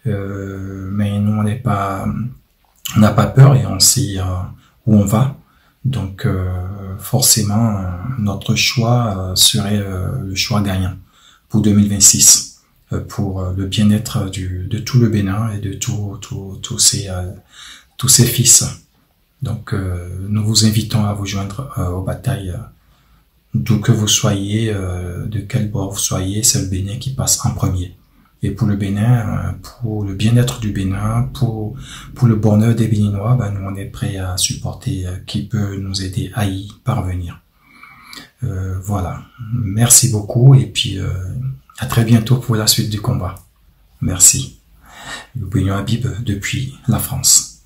mais nous, on n'a pas peur et on sait où on va. Donc forcément, notre choix serait le choix gagnant pour 2026, pour le bien-être de tout le Bénin et de tous ses fils. Donc nous vous invitons à vous joindre aux batailles, d'où que vous soyez, de quel bord vous soyez, c'est le Bénin qui passe en premier. Et pour le Bénin, pour le bien-être du Bénin, pour le bonheur des Béninois, nous on est prêts à supporter qui peut nous aider à y parvenir. Voilà. Merci beaucoup et puis à très bientôt pour la suite du combat. Merci. Loubignon Habib depuis la France.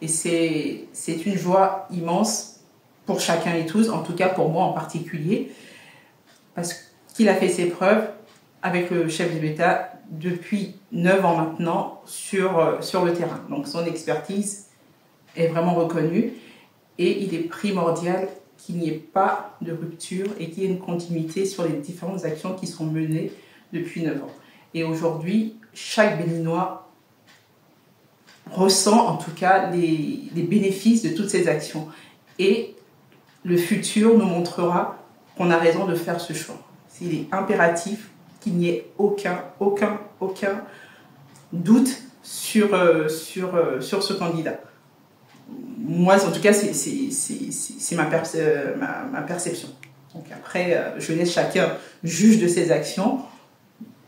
Et c'est une joie immense pour chacun et tous, en tout cas pour moi en particulier, parce qu'il a fait ses preuves avec le chef de l'État depuis 9 ans maintenant sur le terrain. Donc son expertise est vraiment reconnue et il est primordial qu'il n'y ait pas de rupture et qu'il y ait une continuité sur les différentes actions qui sont menées depuis 9 ans. Et aujourd'hui, chaque Béninois ressent en tout cas les bénéfices de toutes ces actions. Et le futur nous montrera qu'on a raison de faire ce choix. Il est impératif qu'il n'y ait aucun doute sur ce candidat. Moi, en tout cas, c'est ma perception. Donc après, je laisse chacun juge de ses actions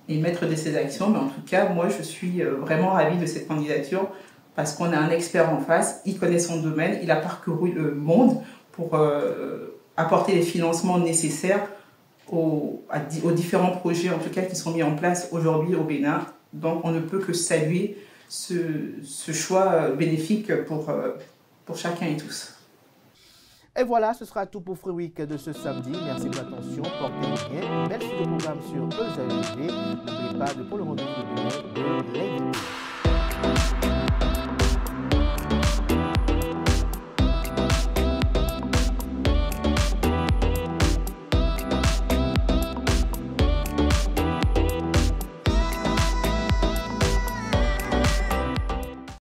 et maître de ses actions, mais en tout cas, moi, je suis vraiment ravie de cette candidature parce qu'on a un expert en face, il connaît son domaine, il a parcouru le monde pour apporter les financements nécessaires aux différents projets, en tout cas, qui sont mis en place aujourd'hui au Bénin. Donc, on ne peut que saluer ce choix bénéfique pour chacun et tous. Et voilà, ce sera tout pour Free Week de ce samedi. Merci de l'attention, portez-vous bien. Belle suite de programme sur EZG. N'oubliez pas de pour le rendez-vous de